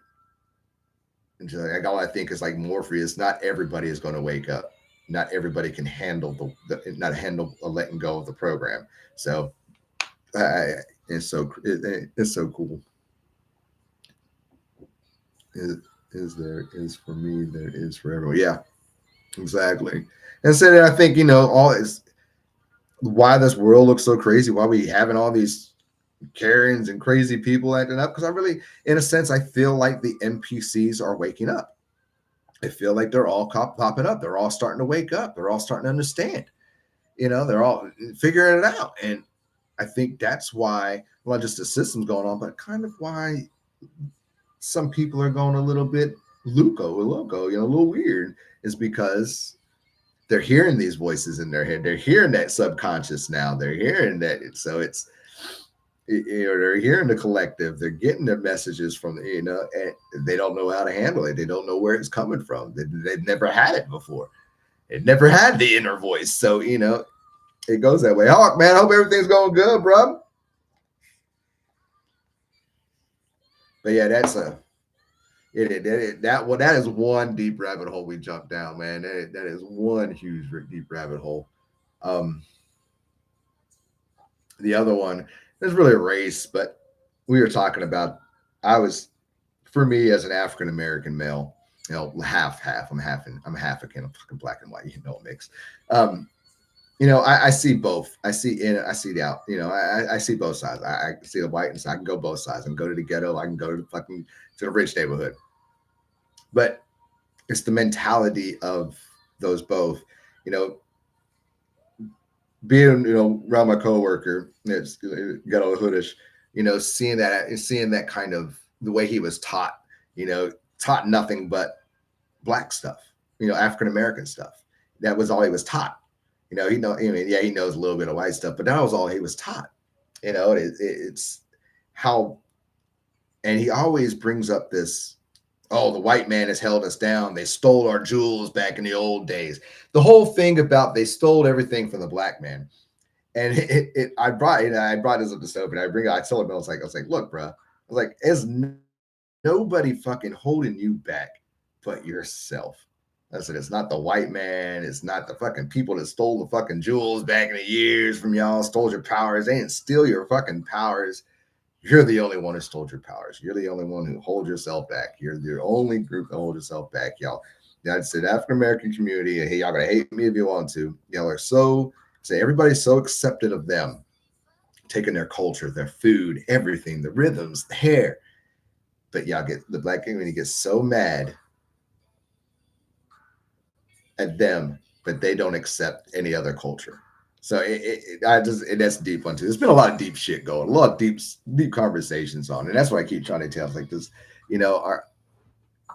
like, all I think is like Morpheus, not everybody is going to wake up. Not everybody can handle not handle letting go of the program. So it's so cool. Is for me, there is for everyone. Yeah, exactly. And so I think all is why this world looks so crazy. Why we having all these Karens and crazy people acting up? Because I really, in a sense, I feel like the NPCs are waking up. I feel like they're all popping up. They're all starting to wake up. They're all starting to understand. They're all figuring it out. And I think that's why, well, not just the system's going on, but kind of why some people are going a little bit loco, a little weird, is because they're hearing these voices in their head. They're hearing that subconscious now. They're hearing that. So it's, they're hearing the collective. They're getting their messages from, and they don't know how to handle it. They don't know where it's coming from. They've never had it before. They've never had the inner voice. So, it goes that way. Hawk, man, I hope everything's going good, bro. But yeah, that's that is one deep rabbit hole we jumped down, man. That is one huge deep rabbit hole. The other one is really race, but we were talking about. For me as an African American male, half. I'm half again, fucking black and white, mix. I see both. I see in, I see the out. I see both sides. I see the white, and so I can go both sides. I can go to the ghetto. I can go to the rich neighborhood. But it's the mentality of those both. Being around my coworker, it's ghetto hoodish. Seeing that kind of the way he was taught. Taught nothing but black stuff. African American stuff. That was all he was taught. He knows a little bit of white stuff, but that was all he was taught. It's how, and he always brings up this, oh, the white man has held us down. They stole our jewels back in the old days. The whole thing about they stole everything from the black man. And I brought this up to Soap, and I tell him, I was like, look, bro, I was like, there's nobody fucking holding you back but yourself. I said, it's not the white man. It's not the fucking people that stole the fucking jewels back in the years from y'all, stole your powers. They didn't steal your fucking powers. You're the only one who stole your powers. You're the only one who holds yourself back. You're the only group that holds yourself back, y'all. Yeah, I'd say the African American community, hey, y'all gonna hate me if you want to. Y'all are so, say, everybody's so accepted of them, taking their culture, their food, everything, the rhythms, the hair. But y'all get, the black community gets so mad at them, but they don't accept any other culture. So that's a deep one too. There's been a lot of deep shit going, a lot of deep conversations on, and that's why I keep trying to tell like this.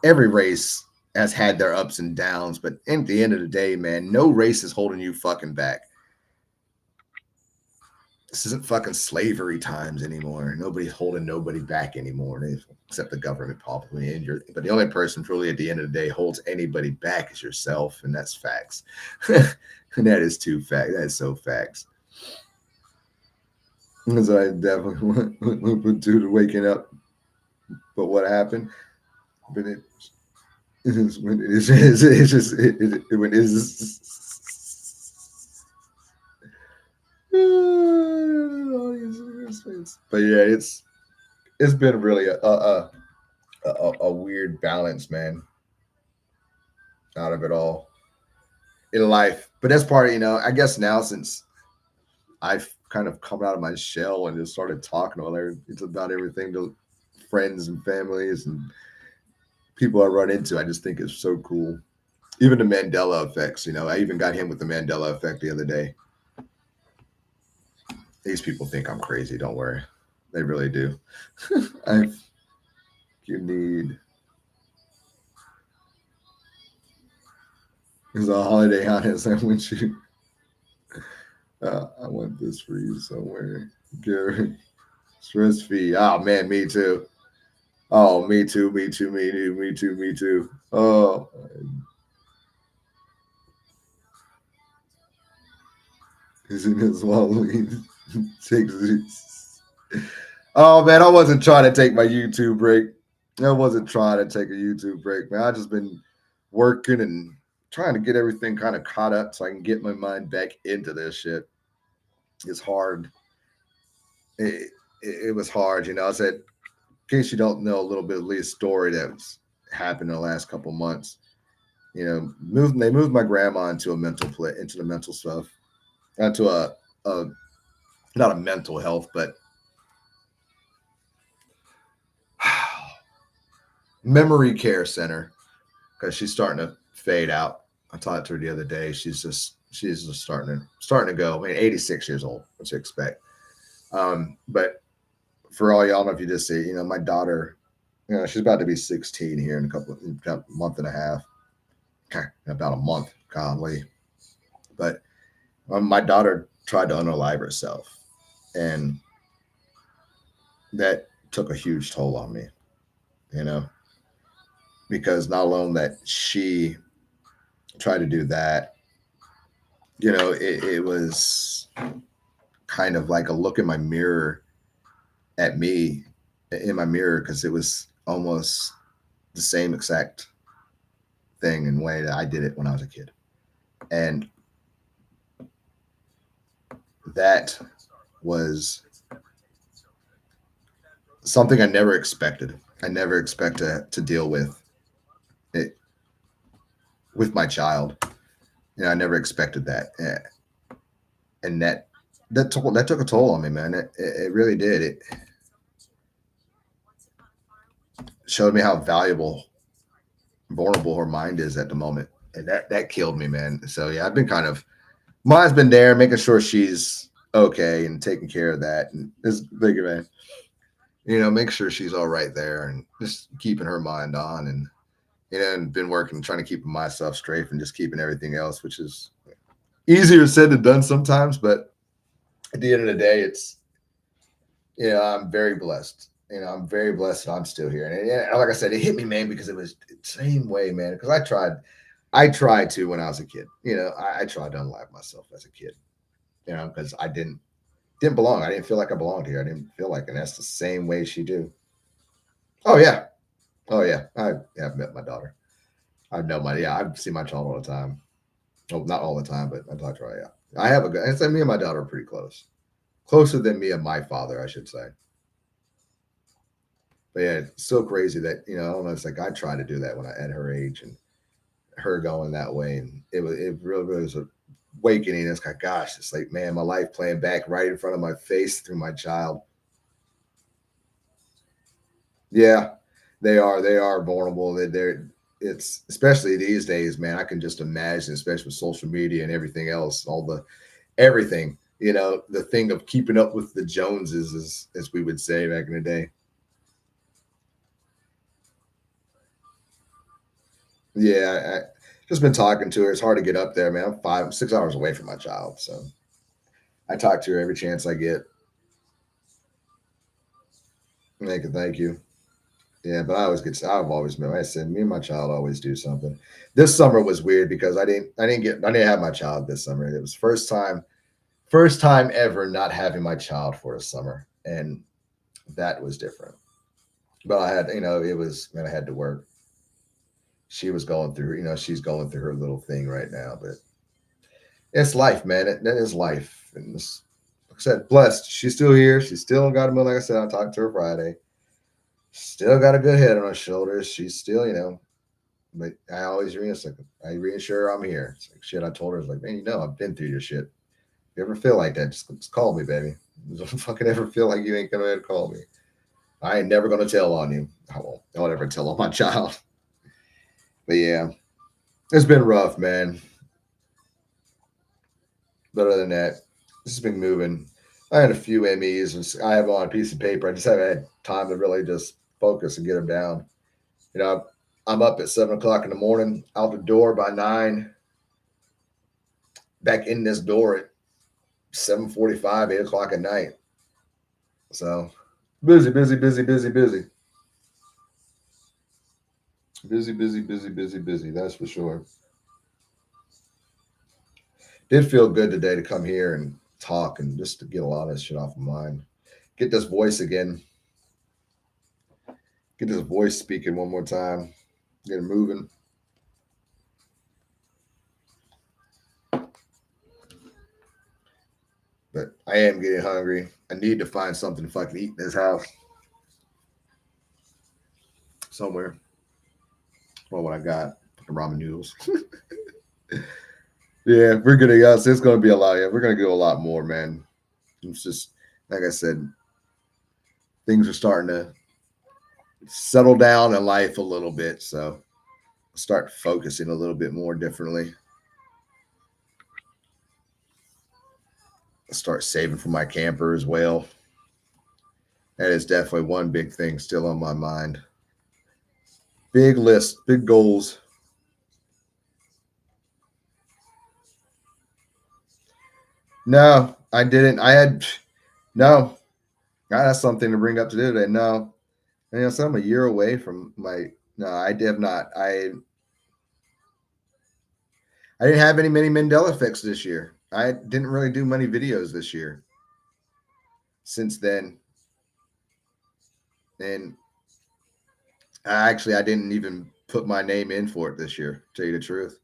Every race has had their ups and downs, but at the end of the day, man, no race is holding you fucking back. This isn't fucking slavery times anymore. Nobody's holding nobody back anymore, except the government probably. But the only person truly at the end of the day holds anybody back is yourself, and that's facts. And that is too fact. That is so facts. So I definitely went to the waking up. But what happened? But it's when it's just when it's but yeah, it's been really a weird balance, man, out of it all in life. But that's part of, I guess now since I've kind of come out of my shell and just started talking it's about everything to friends and families and people I run into. I just think it's so cool. Even the Mandela effects, I even got him with the Mandela effect the other day. These people think I'm crazy. Don't worry. They really do. You need. It's a holiday honest. I want you. I want this for you somewhere. Gary. Stress fee. Oh, man, me too. Oh, me too, me too, me too, me too, me too. Oh. Isn't this swallowing? Oh man, I wasn't trying to take my YouTube break. I wasn't trying to take a YouTube break, man. I just been working and trying to get everything kind of caught up so I can get my mind back into this shit. It's hard. It was hard, I said, in case you don't know a little bit of Lee's story that's happened in the last couple months. They moved my grandma into into the mental stuff, into a not a mental health, but memory care center because she's starting to fade out. I talked to her the other day. She's just starting to go. I mean, 86 years old. What you expect? But for all y'all know, if you just see, my daughter, she's about to be 16 here in a month and a half. Okay, about a month, golly. But my daughter tried to unalive herself, and that took a huge toll on me. Because not alone that she tried to do that, it was kind of like a look in my mirror at me in my mirror because it was almost the same exact thing in way that I did it when I was a kid. And that was something I never expected. I never expect to deal with it with my child. I never expected that. And that took a toll on me, man. It really did. It showed me how vulnerable her mind is at the moment, and that killed me, man. So yeah, I've been kind of mine's been there, making sure she's okay and taking care of that, and just thinking, man, make sure she's all right there, and just keeping her mind on, and and been working, trying to keep myself straight and just keeping everything else, which is easier said than done sometimes, but at the end of the day, it's I'm very blessed. I'm very blessed that I'm still here. And like I said, it hit me, man, because it was the same way, man. Because I tried to when I was a kid. I tried to unalive myself as a kid. Because I didn't belong. I didn't feel like I belonged here. I didn't feel like, and that's the same way she do. Oh yeah, oh yeah. I have met my daughter. I know my yeah. I see my child all the time. Well, not all the time, but I talk to her. Yeah, I have a good. I say me and my daughter are pretty close, closer than me and my father, I should say. But yeah, it's so crazy that I don't know. It's like I tried to do that when I at her age and her going that way, and it really was a awakening. It's like, gosh, it's like, man, my life playing back right in front of my face through my child. Yeah, they are vulnerable. They're it's especially these days, man. I can just imagine, especially with social media and everything else, all the everything. The thing of keeping up with the Joneses, as we would say back in the day. Yeah, I just been talking to her. It's hard to get up there, man. I'm 6 hours away from my child, so I talk to her every chance I get. Thank you. Yeah, but I've always been. Like I said, me and my child always do something. This summer was weird because I didn't have my child this summer. It was first time ever not having my child for a summer, and that was different. But I had, it was, man, I had to work. She was going through, she's going through her little thing right now, but it's life, man. That is life. And like I said, blessed. She's still here. She's still got a meal. Like I said, I talked to her Friday. Still got a good head on her shoulders. She's still, but I always reassure her I'm here. It's like shit. I told her, it's like, man, I've been through your shit. If you ever feel like that, just call me, baby. Don't fucking ever feel like you ain't gonna call me. I ain't never gonna tell on you. I won't. I won't ever tell on my child. But yeah, it's been rough, man. But other than that, this has been moving. I had a few MEs, and I have on a piece of paper. I just haven't had time to really just focus and get them down. You know, I'm up at 7 o'clock in the morning, out the door by 9, back in this door at 7:45, 8 o'clock at night. So busy, busy, busy, busy, busy, busy, busy, busy, busy, busy. That's for sure. Did feel good today to come here and talk and just to get a lot of this shit off my mind. Get this voice again. Get this voice speaking one more time. Get it moving. But I am getting hungry. I need to find something to fucking eat in this house somewhere. Well, what I got? Fucking ramen noodles. Yeah, we're gonna. Yes, it's gonna be a lot. Yeah, we're gonna do a lot more, man. It's just like I said, things are starting to settle down in life a little bit. So start focusing a little bit more differently. Start saving for my camper as well. That is definitely one big thing still on my mind. Big list, big goals. No, I didn't. I had no. That's something to bring up to do today. No, so I'm a year away from my. No, I have not. I didn't have any many Mandela effects this year. I didn't really do many videos this year. Since then, and I didn't even put my name in for it this year. To tell you the truth,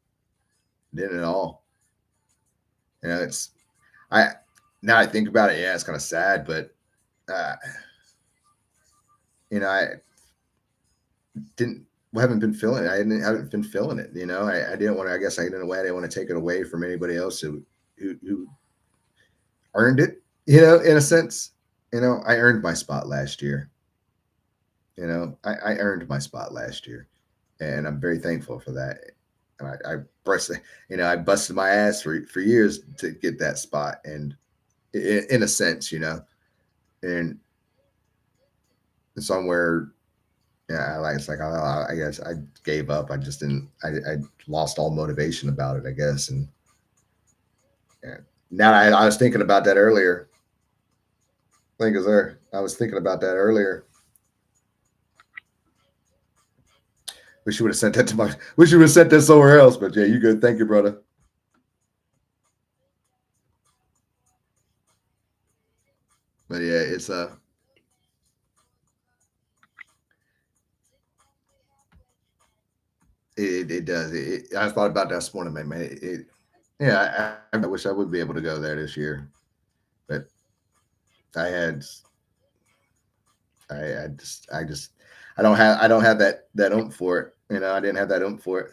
didn't at all. It's I now I think about it. Yeah, it's kind of sad, but uh, I didn't haven't been feeling it. I haven't been feeling it. I didn't want to. I guess I didn't way I didn't want to take it away from anybody else who earned it. In a sense, I earned my spot last year. I earned my spot last year, and I'm very thankful for that. And I busted my ass for years to get that spot, and in a sense, and somewhere, yeah, like it's like I guess I gave up. I just didn't. I lost all motivation about it, I guess, and yeah. Now I was thinking about that earlier. Thank you, sir. I was thinking about that earlier. Wish you would have sent that to my. Wish you would have sent that somewhere else. But yeah, you good. Thank you, brother. But yeah, it's It does. I thought about that this morning, man. Yeah, I wish I would be able to go there this year, but I had, I just, I don't have that oomph for it. You know, I didn't have that oomph for it.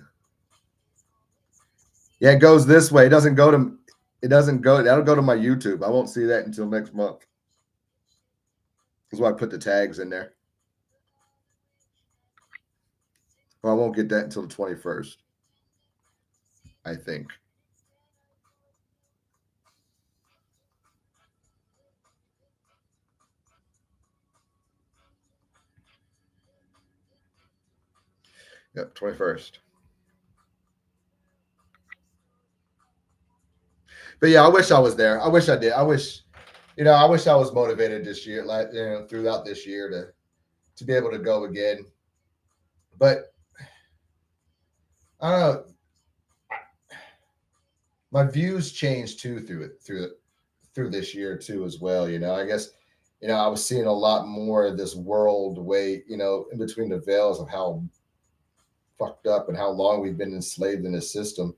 Yeah, it goes this way. It doesn't go to, it doesn't go. That'll go to my YouTube. I won't see that until next month. That's why I put the tags in there. Well, I won't get that until the 21st, I think. Yep, 21st. But yeah, I wish I was there. I wish I did. I wish, I wish I was motivated this year, like throughout this year to be able to go again. But I don't know. My views changed too through this year too as well. I guess I was seeing a lot more of this world way. In between the veils of how fucked up and how long we've been enslaved in this system.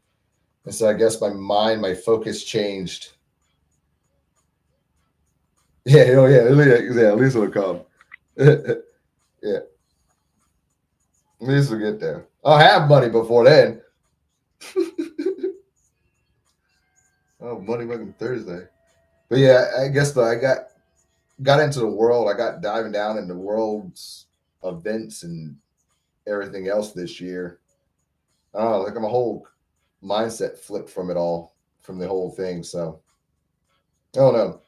And so I guess my focus changed. Yeah, yeah. At least it'll come. Yeah, at least we'll get there. I'll have money before then. Oh, money making Thursday. But yeah, I guess though I got into the world. I got diving down into world's events and everything else this year. I don't know, like my whole mindset flipped from it all, from the whole thing. So I don't know.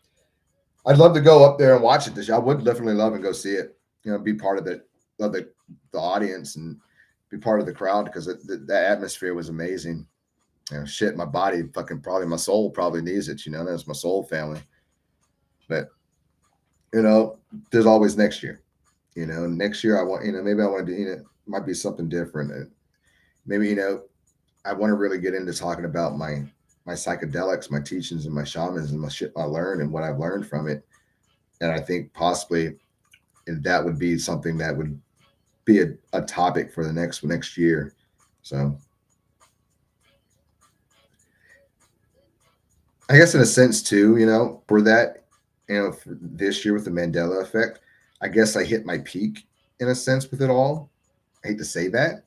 I'd love to go up there and watch it this year. I would definitely love and go see it. Be part of the audience and be part of the crowd because the atmosphere was amazing. Shit, my body fucking probably my soul probably needs it. That's my soul family. But there's always next year. Next year I want maybe I want to do might be something different. Maybe I want to really get into talking about my psychedelics, my teachings, and my shamans and my shit I learned and what I've learned from it. And I think possibly that would be something that would be a topic for the next year. So I guess in a sense too, for that, for this year with the Mandela effect, I guess I hit my peak in a sense with it all. I hate to say that.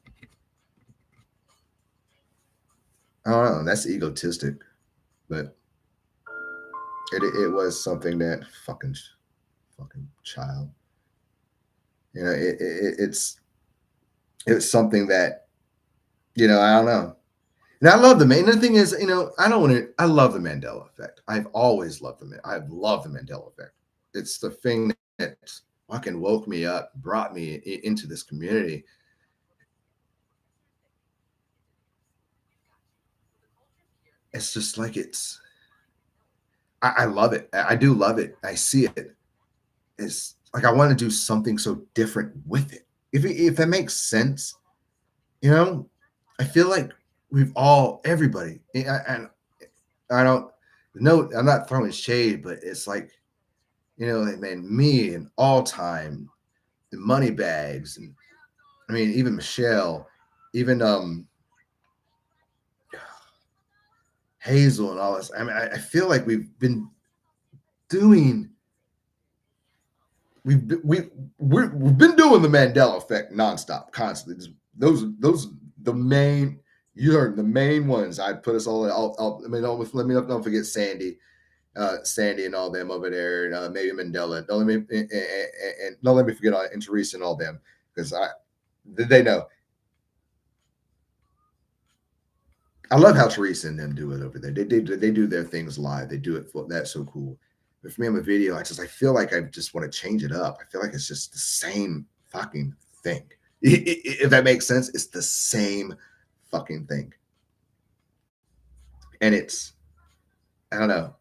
I don't know. That's egotistic, but it was something that fucking child. It's something that I don't know. And I love the man. The thing is, I don't want to. I love the Mandela effect. I've always loved the. I've loved the Mandela effect. It's the thing that fucking woke me up, brought me into this community. It's just like I love it. I do love it. I see it. It's like I want to do something so different with it. If that makes sense, you know, I feel like everybody, and I don't, no, I'm not throwing shade, but it's like, like, man, me and all time, the money bags, and I mean, even Michelle, even Hazel and all this. I mean, I feel like we've been doing we've been doing the Mandela effect nonstop, constantly. Those the main you heard the main ones. I put us all. I mean, don't forget Sandy and all them over there, and maybe Mandela. Don't let me and don't let me forget and Teresa and all them because they know. I love how Teresa and them do it over there. They do their things live. They do it. That's so cool. But for me on the video, I feel like I just want to change it up. I feel like it's just the same fucking thing. If that makes sense, it's the same fucking thing. And I don't know,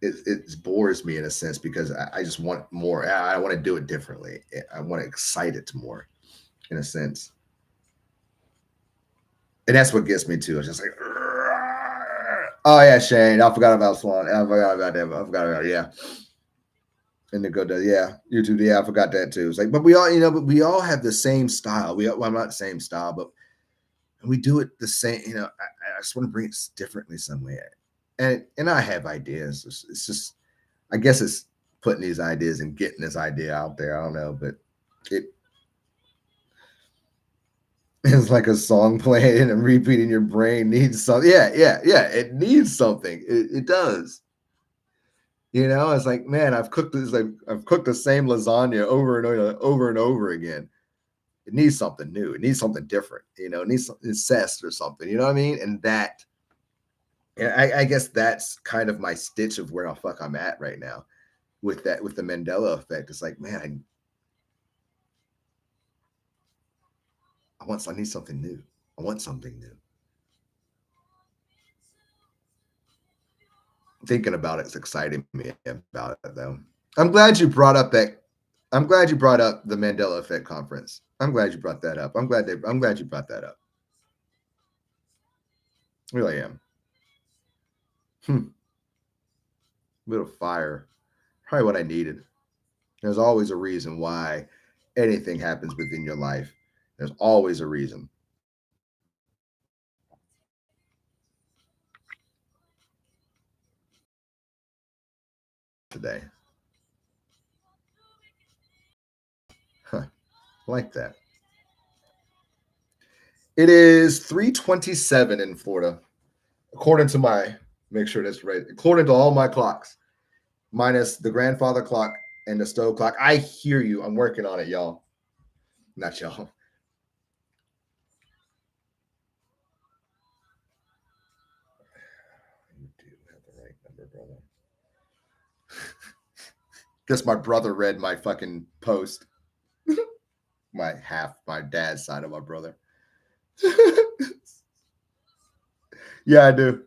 it bores me in a sense because I just want more. I want to do it differently. I want to excite it more in a sense. And that's what gets me too. It's just like, oh yeah, Shane. I forgot about Swan. I forgot about that. I forgot about it. Yeah. And to go to YouTube. Yeah, I forgot that too. It's like, but we all have the same style. Well, not the same style, but And we do it the same. I just want to bring it differently somewhere. And I have ideas. It's just, I guess it's putting these ideas and getting this idea out there. I don't know, but it is like a song playing and repeating. Your brain needs something. Yeah. It needs something. It does. It's like, man, I've cooked this. Like I've cooked the same lasagna over and over again. It needs something new. It needs something different. It needs something zest or something. You know what I mean? And that, and I guess that's kind of my stitch of where the fuck I'm at right now with that, with the Mandela effect. It's like, man, I need something new. I want something new. Thinking about it's exciting me about it though. I'm glad you brought up that. I'm glad you brought up the Mandela Effect conference. I'm glad you brought that up. I'm glad you brought that up. Really am. Little fire. Probably what I needed. There's always a reason why anything happens within your life. There's always a reason. Today. Huh. Like that. It is 3:27 in Florida. According to my, make sure that's right. According to all my clocks, minus the grandfather clock and the stove clock. I hear you. I'm working on it, y'all. Not y'all. You do have the right number, brother. Guess my brother read my fucking post. My dad's side of my brother. Yeah, I do.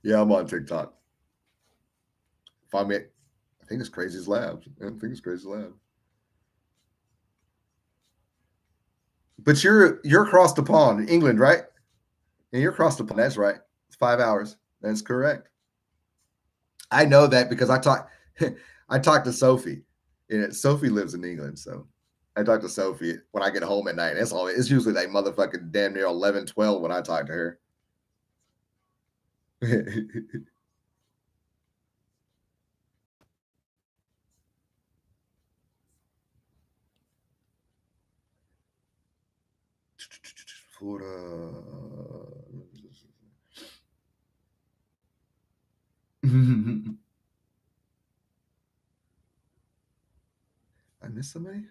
Yeah, I'm on TikTok. Find me. I think it's Crazies Labs. I think it's Crazies Labs. But you're across the pond, England, right? And you're across the pond. That's right. It's 5 hours. That's correct. I know that because I talked to Sophie. Sophie lives in England, so I talk to Sophie when I get home at night. It's usually like motherfucking damn near 11, 12 when I talk to her. Florida. I miss somebody.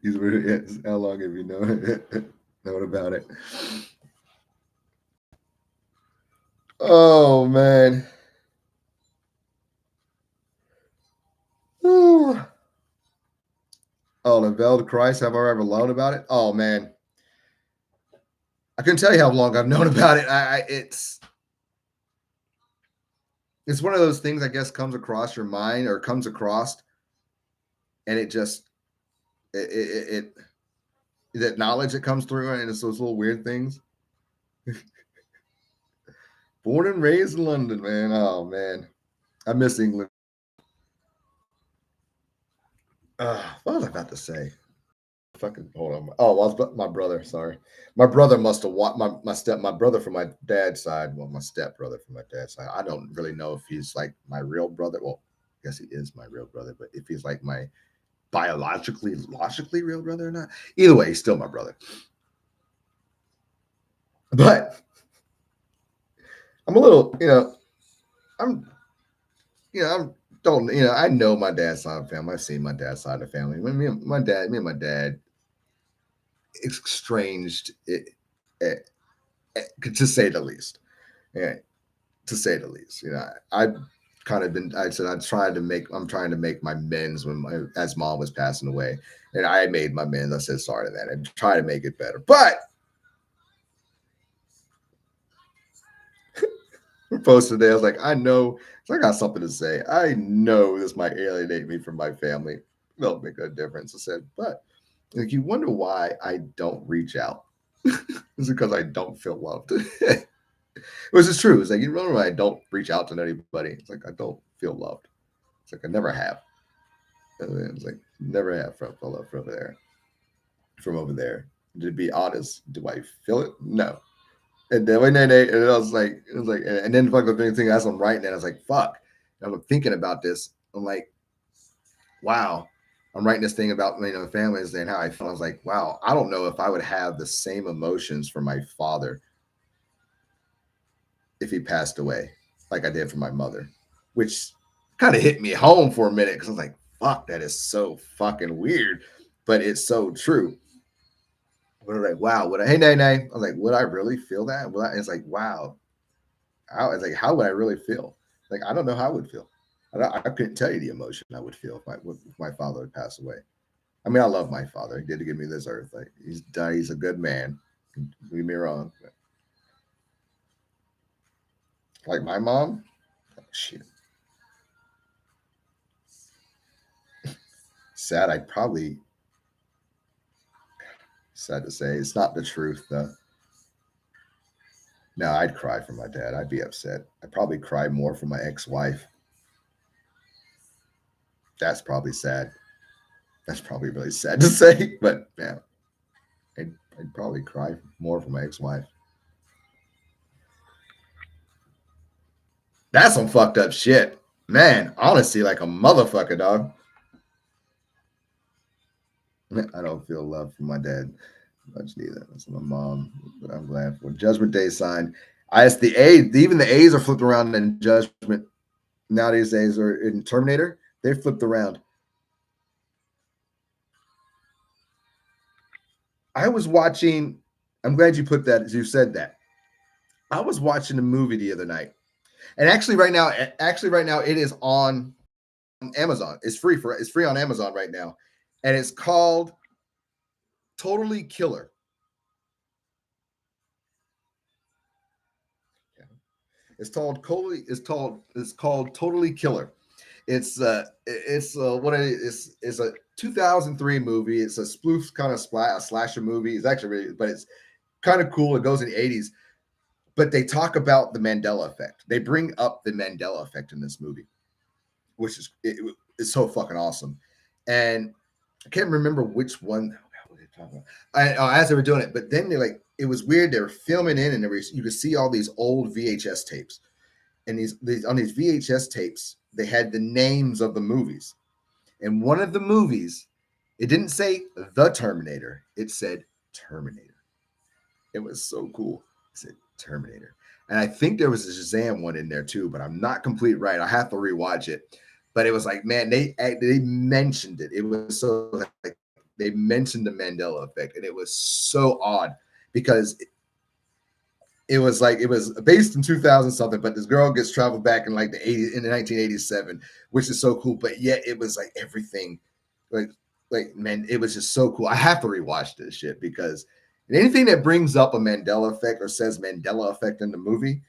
He's really, yes. How long have you known about it? Oh man. Ooh. Oh, the Veld Christ, have I ever known about it? Oh man. I couldn't tell you how long I've known about it. It's one of those things I guess comes across your mind or comes across, and it just it that knowledge that comes through, and it's those little weird things. Born and raised in London, man. Oh man, I miss England. What was I about to say? Fucking hold on. Oh, my brother. Sorry, my brother must have watched my brother from my dad's side. Well, my step brother from my dad's side. I don't really know if he's like my real brother. Well, I guess he is my real brother, but if he's like my logically real brother or not, either way, he's still my brother. But I'm a little, I'm, I'm don't, I know my dad's side of the family. I've seen my dad's side of the family. When me and my dad exchanged it, to say the least. Yeah, to say the least. I've kind of been. I said I'm trying to make my amends as mom was passing away, and I made my amends. I said sorry to that and try to make it better. But posted there, I was like, I know. I got something to say. I know this might alienate me from my family. It'll make a difference. I said, but like, you wonder why I don't reach out. It's because I don't feel loved. Which is true. It's like, you remember when I don't reach out to anybody. It's like I don't feel loved. It's like I never have. And it's like never have from over there. From over there. To be honest, do I feel it? No. And then and I was like, and then fuck the thing as I'm writing it, I was like, fuck. And I'm thinking about this. I'm like, wow. I'm writing this thing about families and how I feel. I was like, wow, I don't know if I would have the same emotions for my father if he passed away like I did for my mother, which kind of hit me home for a minute because I was like, fuck, that is so fucking weird, but it's so true. But I was like, wow, would I, hey, nay, nay. I was like, would I really feel that? Well, it's like, wow. It's like, how would I really feel? Like, I don't know how I would feel. I couldn't tell you the emotion I would feel if my father would pass away. I mean, I love my father. He did give me this earth. Like, he's a good man. Don't get me wrong. Like my mom, oh, shit. Sad. Sad to say, it's not the truth though. No, I'd cry for my dad. I'd be upset. I'd probably cry more for my ex-wife. That's probably sad. That's probably really sad to say, but yeah, I'd probably cry more for my ex-wife. That's some fucked up shit, man. Honestly, like a motherfucker, dog. I don't feel love for my dad much neither. That's my mom, but I'm glad for Judgment Day sign. I asked the A, even the A's are flipped around in Judgment. Nowadays, A's are in Terminator. They flipped around. I was watching. I'm glad you put that. As you said that. I was watching a movie the other night, and actually, right now, it is on Amazon. It's free on Amazon right now, and it's called Totally Killer. It's called Totally Killer. It's what it is. It's a 2003 movie. It's a spoof kind of slasher movie. It's actually really, but it's kind of cool. It goes in the 80s, but they talk about the Mandela effect. They bring up the Mandela effect in this movie, which is it's so fucking awesome. And I can't remember which one. What they talking about? As they were doing it, but then they like it was weird. They were filming in, and you could see all these old VHS tapes, and these on these VHS tapes they had the names of the movies. And one of the movies, it didn't say The Terminator, it said Terminator. It was so cool. It said Terminator. And I think there was a Shazam one in there too, but I'm not complete right. I have to rewatch it. But it was like, man, they mentioned it. It was so like they mentioned the Mandela effect, and it was so odd because it was like it was based in 2000 something, but this girl gets traveled back in like the 80s in 1987, which is so cool. But yet it was like everything, like man, it was just so cool. I have to rewatch this shit because anything that brings up a Mandela effect or says Mandela effect in the movie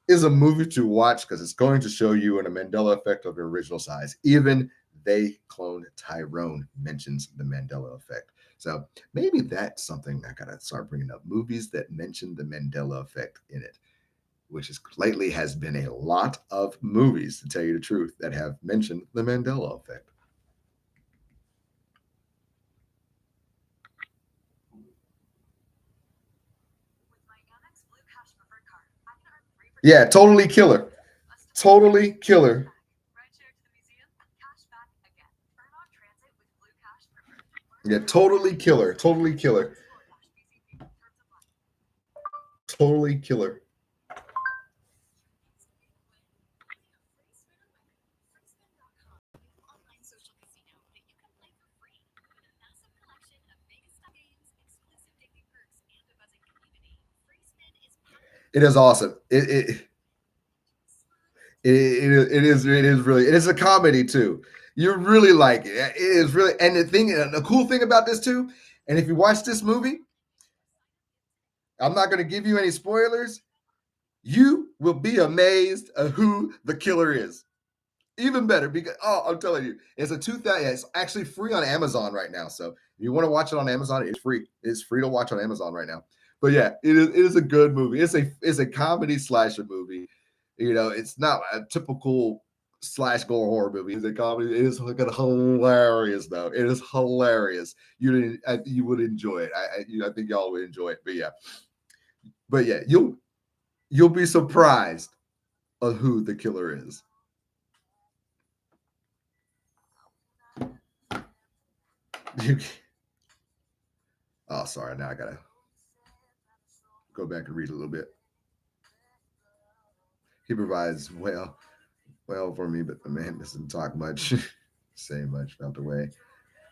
is a movie to watch because it's going to show you in a Mandela effect of the original size. Even They Cloned Tyrone mentions the Mandela effect. So maybe that's something I gotta start bringing up. Movies that mention the Mandela effect in it, which is lately has been a lot of movies, to tell you the truth, that have mentioned the Mandela effect. Yeah, Totally Killer. Totally Killer. Yeah, Totally Killer. Totally Killer. Totally Killer. It is awesome. It is really it is a comedy too. You really like it. It is really and the cool thing about this too, and if you watch this movie, I'm not going to give you any spoilers. You will be amazed at who the killer is. Even better because I'm telling you, it's a 2000. It's actually free on Amazon right now. So if you want to watch it on Amazon, it's free. It's free to watch on Amazon right now. But yeah, it is a good movie. It's a comedy slasher movie. You know, it's not a typical. slash gore horror movie. It's a comedy. It is fucking hilarious, though. It is hilarious. You would enjoy it. I think y'all would enjoy it. But yeah, you'll be surprised of who the killer is. You, oh, sorry. Now I gotta go back and read a little bit. He provides well for me, but the man doesn't talk much, say much about the way.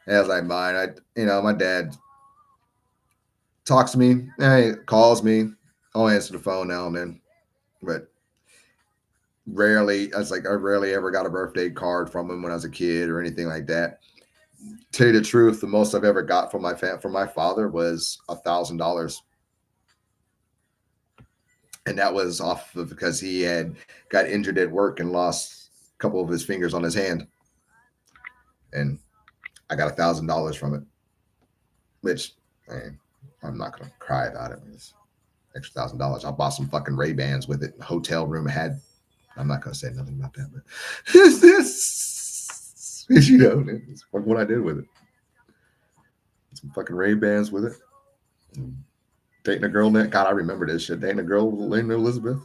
As I mind, my dad talks to me, calls me. I'll answer the phone now and then, but rarely. I rarely ever got a birthday card from him when I was a kid or anything like that. Tell you the truth, the most I've ever got from my father was $1,000, and that was off of because he had got injured at work and lost a couple of his fingers on his hand, and I got $1,000 from it, which I'm not gonna cry about it. It's extra $1,000. I bought some fucking Ray-Bans with it. Hotel room had. I'm not gonna say nothing about that, but this, it's what I did with it. Some fucking Ray-Bans with it. Dating a girl named God, I remember this shit. Dating a girl named Elizabeth.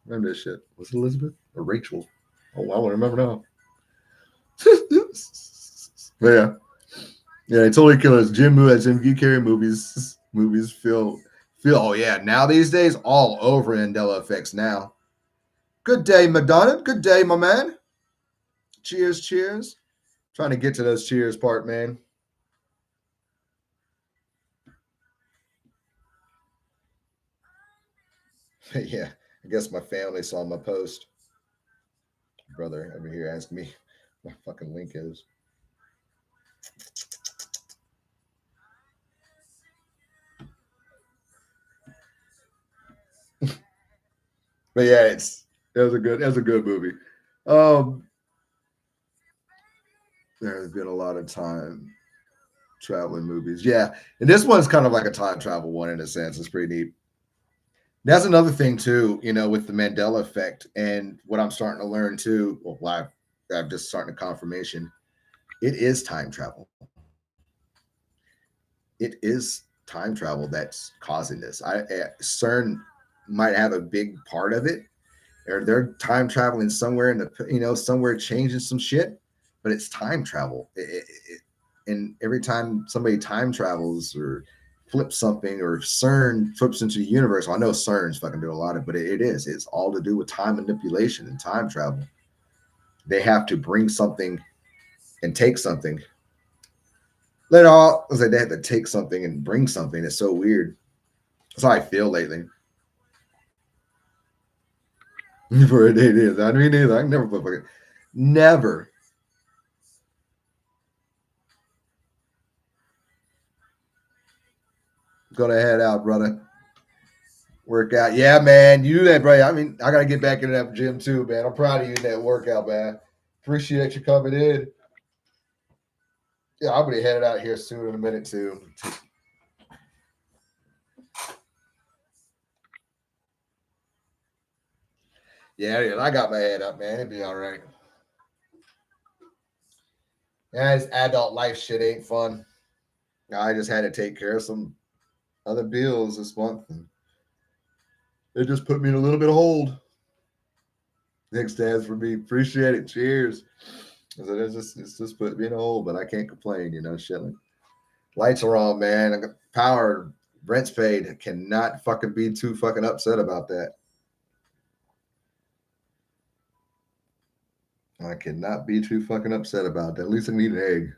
Remember this shit? Was it Elizabeth or Rachel? Oh, I don't remember now. But yeah, totally killers. Jim Carrey movies feel. Oh yeah, now these days all over Mandela effects now. Good day, Madonna. Good day, my man. Cheers. Trying to get to those cheers part, man. Yeah, I guess my family saw my post. Brother over here asked me what my fucking link is. But yeah, it was a good movie. Um, there's been a lot of time traveling movies. Yeah, and this one's kind of like a time travel one in a sense. It's pretty neat. That's another thing too, with the Mandela effect and what I'm starting to learn too. Well, why I'm just starting a confirmation. It is time travel. It is time travel that's causing this. CERN might have a big part of it, or they're time traveling somewhere in somewhere changing some shit, but it's time travel. And every time somebody time travels or flips something, or CERN flips into the universe, well, I know CERN's fucking doing a lot of, but it's all to do with time manipulation and time travel. They have to bring something and take something. They have to take something and bring something. It's so weird. That's how I feel lately. For it is. I mean, either. I can never put fucking never. Gonna head out, brother. Work out. Yeah, man. You do that, bro. I mean, I gotta get back into that gym too, man. I'm proud of you in that workout, man. Appreciate you coming in. Yeah, I'm gonna be headed out here soon in a minute too. Yeah, I got my head up, man. It'd be all right. Yeah, this adult life shit ain't fun. I just had to take care of some other bills this month, and it just put me in a little bit of hold. Thanks, Dad, for me. Appreciate it. Cheers. It's just put me in a hole, but I can't complain, shit. Lights are on, man. I got power, rent's paid. I cannot fucking be too fucking upset about that. I cannot be too fucking upset about that. At least I need an egg.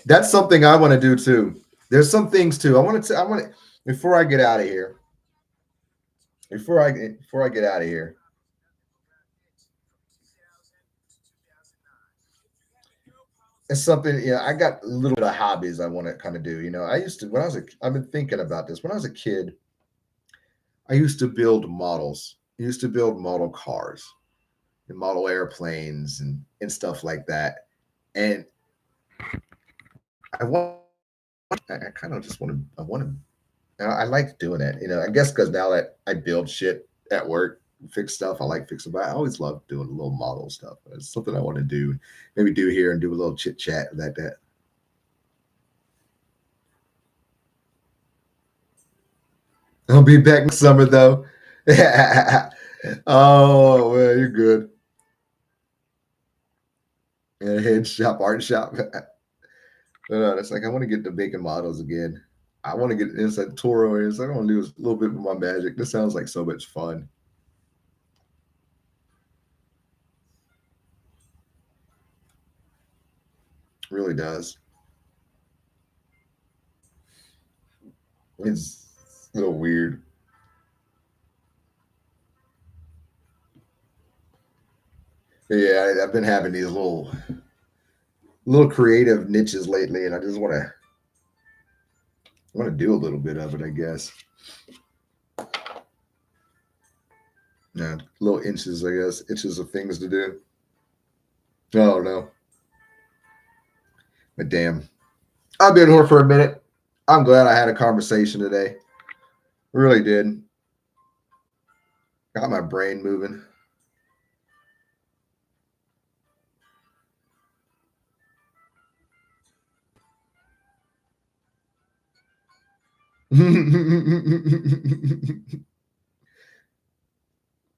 That's something I want to do too. There's some things too. I want to before I get out of here. Before I get out of here. It's something, I got a little bit of hobbies I want to kind of do. I used to I've been thinking about this. When I was a kid, I used to build models. I used to build model cars and model airplanes and stuff like that. And I want. I kind of just want to. I want to. I like doing that. I guess because now that I build shit at work, fix stuff, I like fixing. But I always love doing a little model stuff. It's something I want to do. Maybe do here and do a little chit chat like that. I'll be back next summer though. Oh well, you're good. And head shop, art shop. No, it's like I want to get to making models again. I want to get inside Toro areas. I want to do a little bit with my magic. This sounds like so much fun. It really does. It's a little weird. But yeah, I've been having these little creative niches lately, and I just want to do a little bit of it. I guess. Yeah, little inches. I guess inches of things to do. Oh no, but damn, I've been here for a minute. I'm glad I had a conversation today. Really did. Got my brain moving.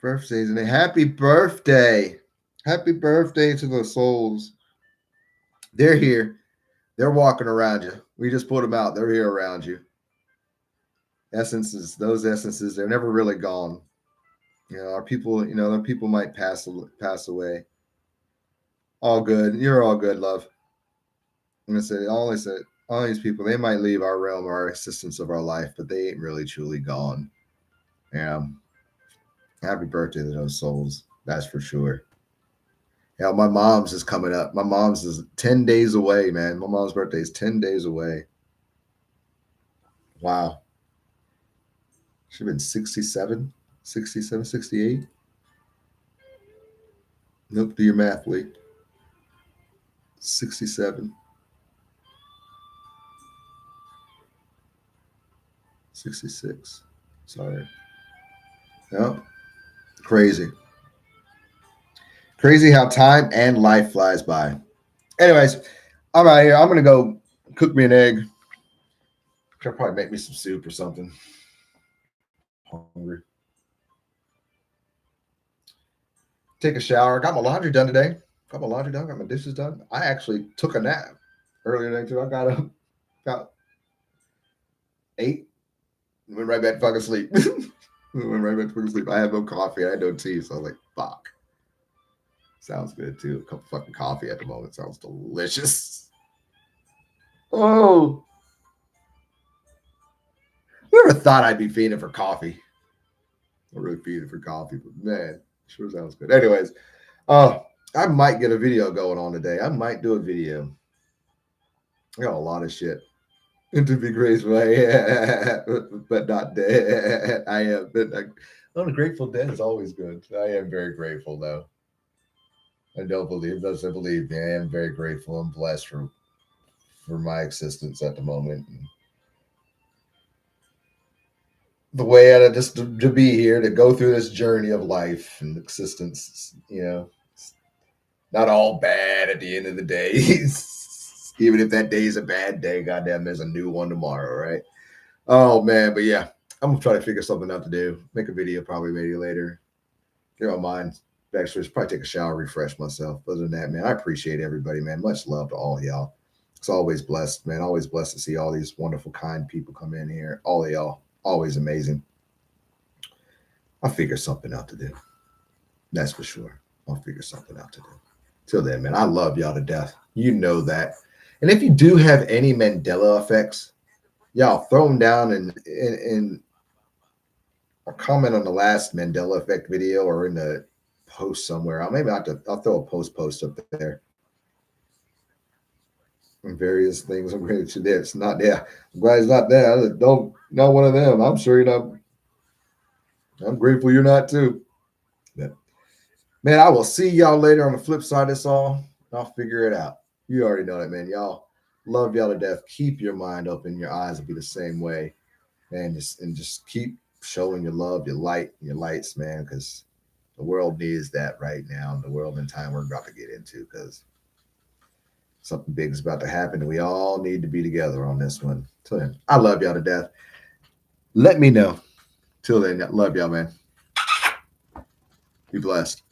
Birthdays and happy birthday. Happy birthday to the souls. They're here. They're walking around you. We just put them out. They're here around you. Essences, those essences, they're never really gone. Our people, our people might pass away. All good. You're all good, love. I'm gonna say all these people, they might leave our realm, our existence of our life, but they ain't really truly gone. Yeah. Happy birthday to those souls. That's for sure. Yeah, my mom's is coming up. My mom's is 10 days away, man. My mom's birthday is 10 days away. Wow. She's been 67, 67, 68. Nope, do your math, Lee. 67, 66. Sorry. Yep. Crazy. Crazy how time and life flies by. Anyways, I'm out here. I'm going to go cook me an egg. I'll probably make me some soup or something. Hungry. Take a shower. Got my laundry done today. Got my laundry done. Got my dishes done. I actually took a nap earlier today too. I got up about 8. Went right back to fucking sleep. Went right back to fucking sleep. I had no coffee. I had no tea. So I was like, fuck. Sounds good too. A cup of fucking coffee at the moment. Sounds delicious. Oh. Never thought I'd be feeding for coffee. I'm really feeding for coffee, but man, sure sounds good. Anyways, I might get a video going on today. I might do a video. I got a lot of shit. And to be grateful, but not dead. I am. But the Grateful Dead is always good. I am very grateful, though. I don't believe, doesn't believe me. I am very grateful and blessed for my existence at the moment. And the way I just to be here, to go through this journey of life and existence, it's not all bad at the end of the day. Even if that day is a bad day, goddamn, there's a new one tomorrow, right? Oh man, but yeah, I'm gonna try to figure something out to do. Make a video probably maybe later. Get my mind back. Probably take a shower, refresh myself. Other than that, man, I appreciate everybody, man. Much love to all of y'all. It's always blessed, man. Always blessed to see all these wonderful, kind people come in here. All of y'all, always amazing. I'll figure something out to do. That's for sure. I'll figure something out to do. Till then, man, I love y'all to death. You know that. And if you do have any Mandela effects, y'all throw them down and or comment on the last Mandela effect video or in the post somewhere. I'll throw a post up there. And various things. I'm glad it's not there. I'm glad it's not there. Don't not one of them. I'm sure you're not. I'm grateful you're not too. But, man, I will see y'all later on the flip side of this all. I'll figure it out. You already know that, man. Y'all Love y'all to death. Keep your mind open. Your eyes will be the same way, man. Just keep showing your love, your light, your lights, man, because the world needs that right now. The world and time we're about to get into, because something big is about to happen, and we all need to be together on this one. Till then, I love y'all to death. Let me know. Till then, love y'all, man. Be blessed.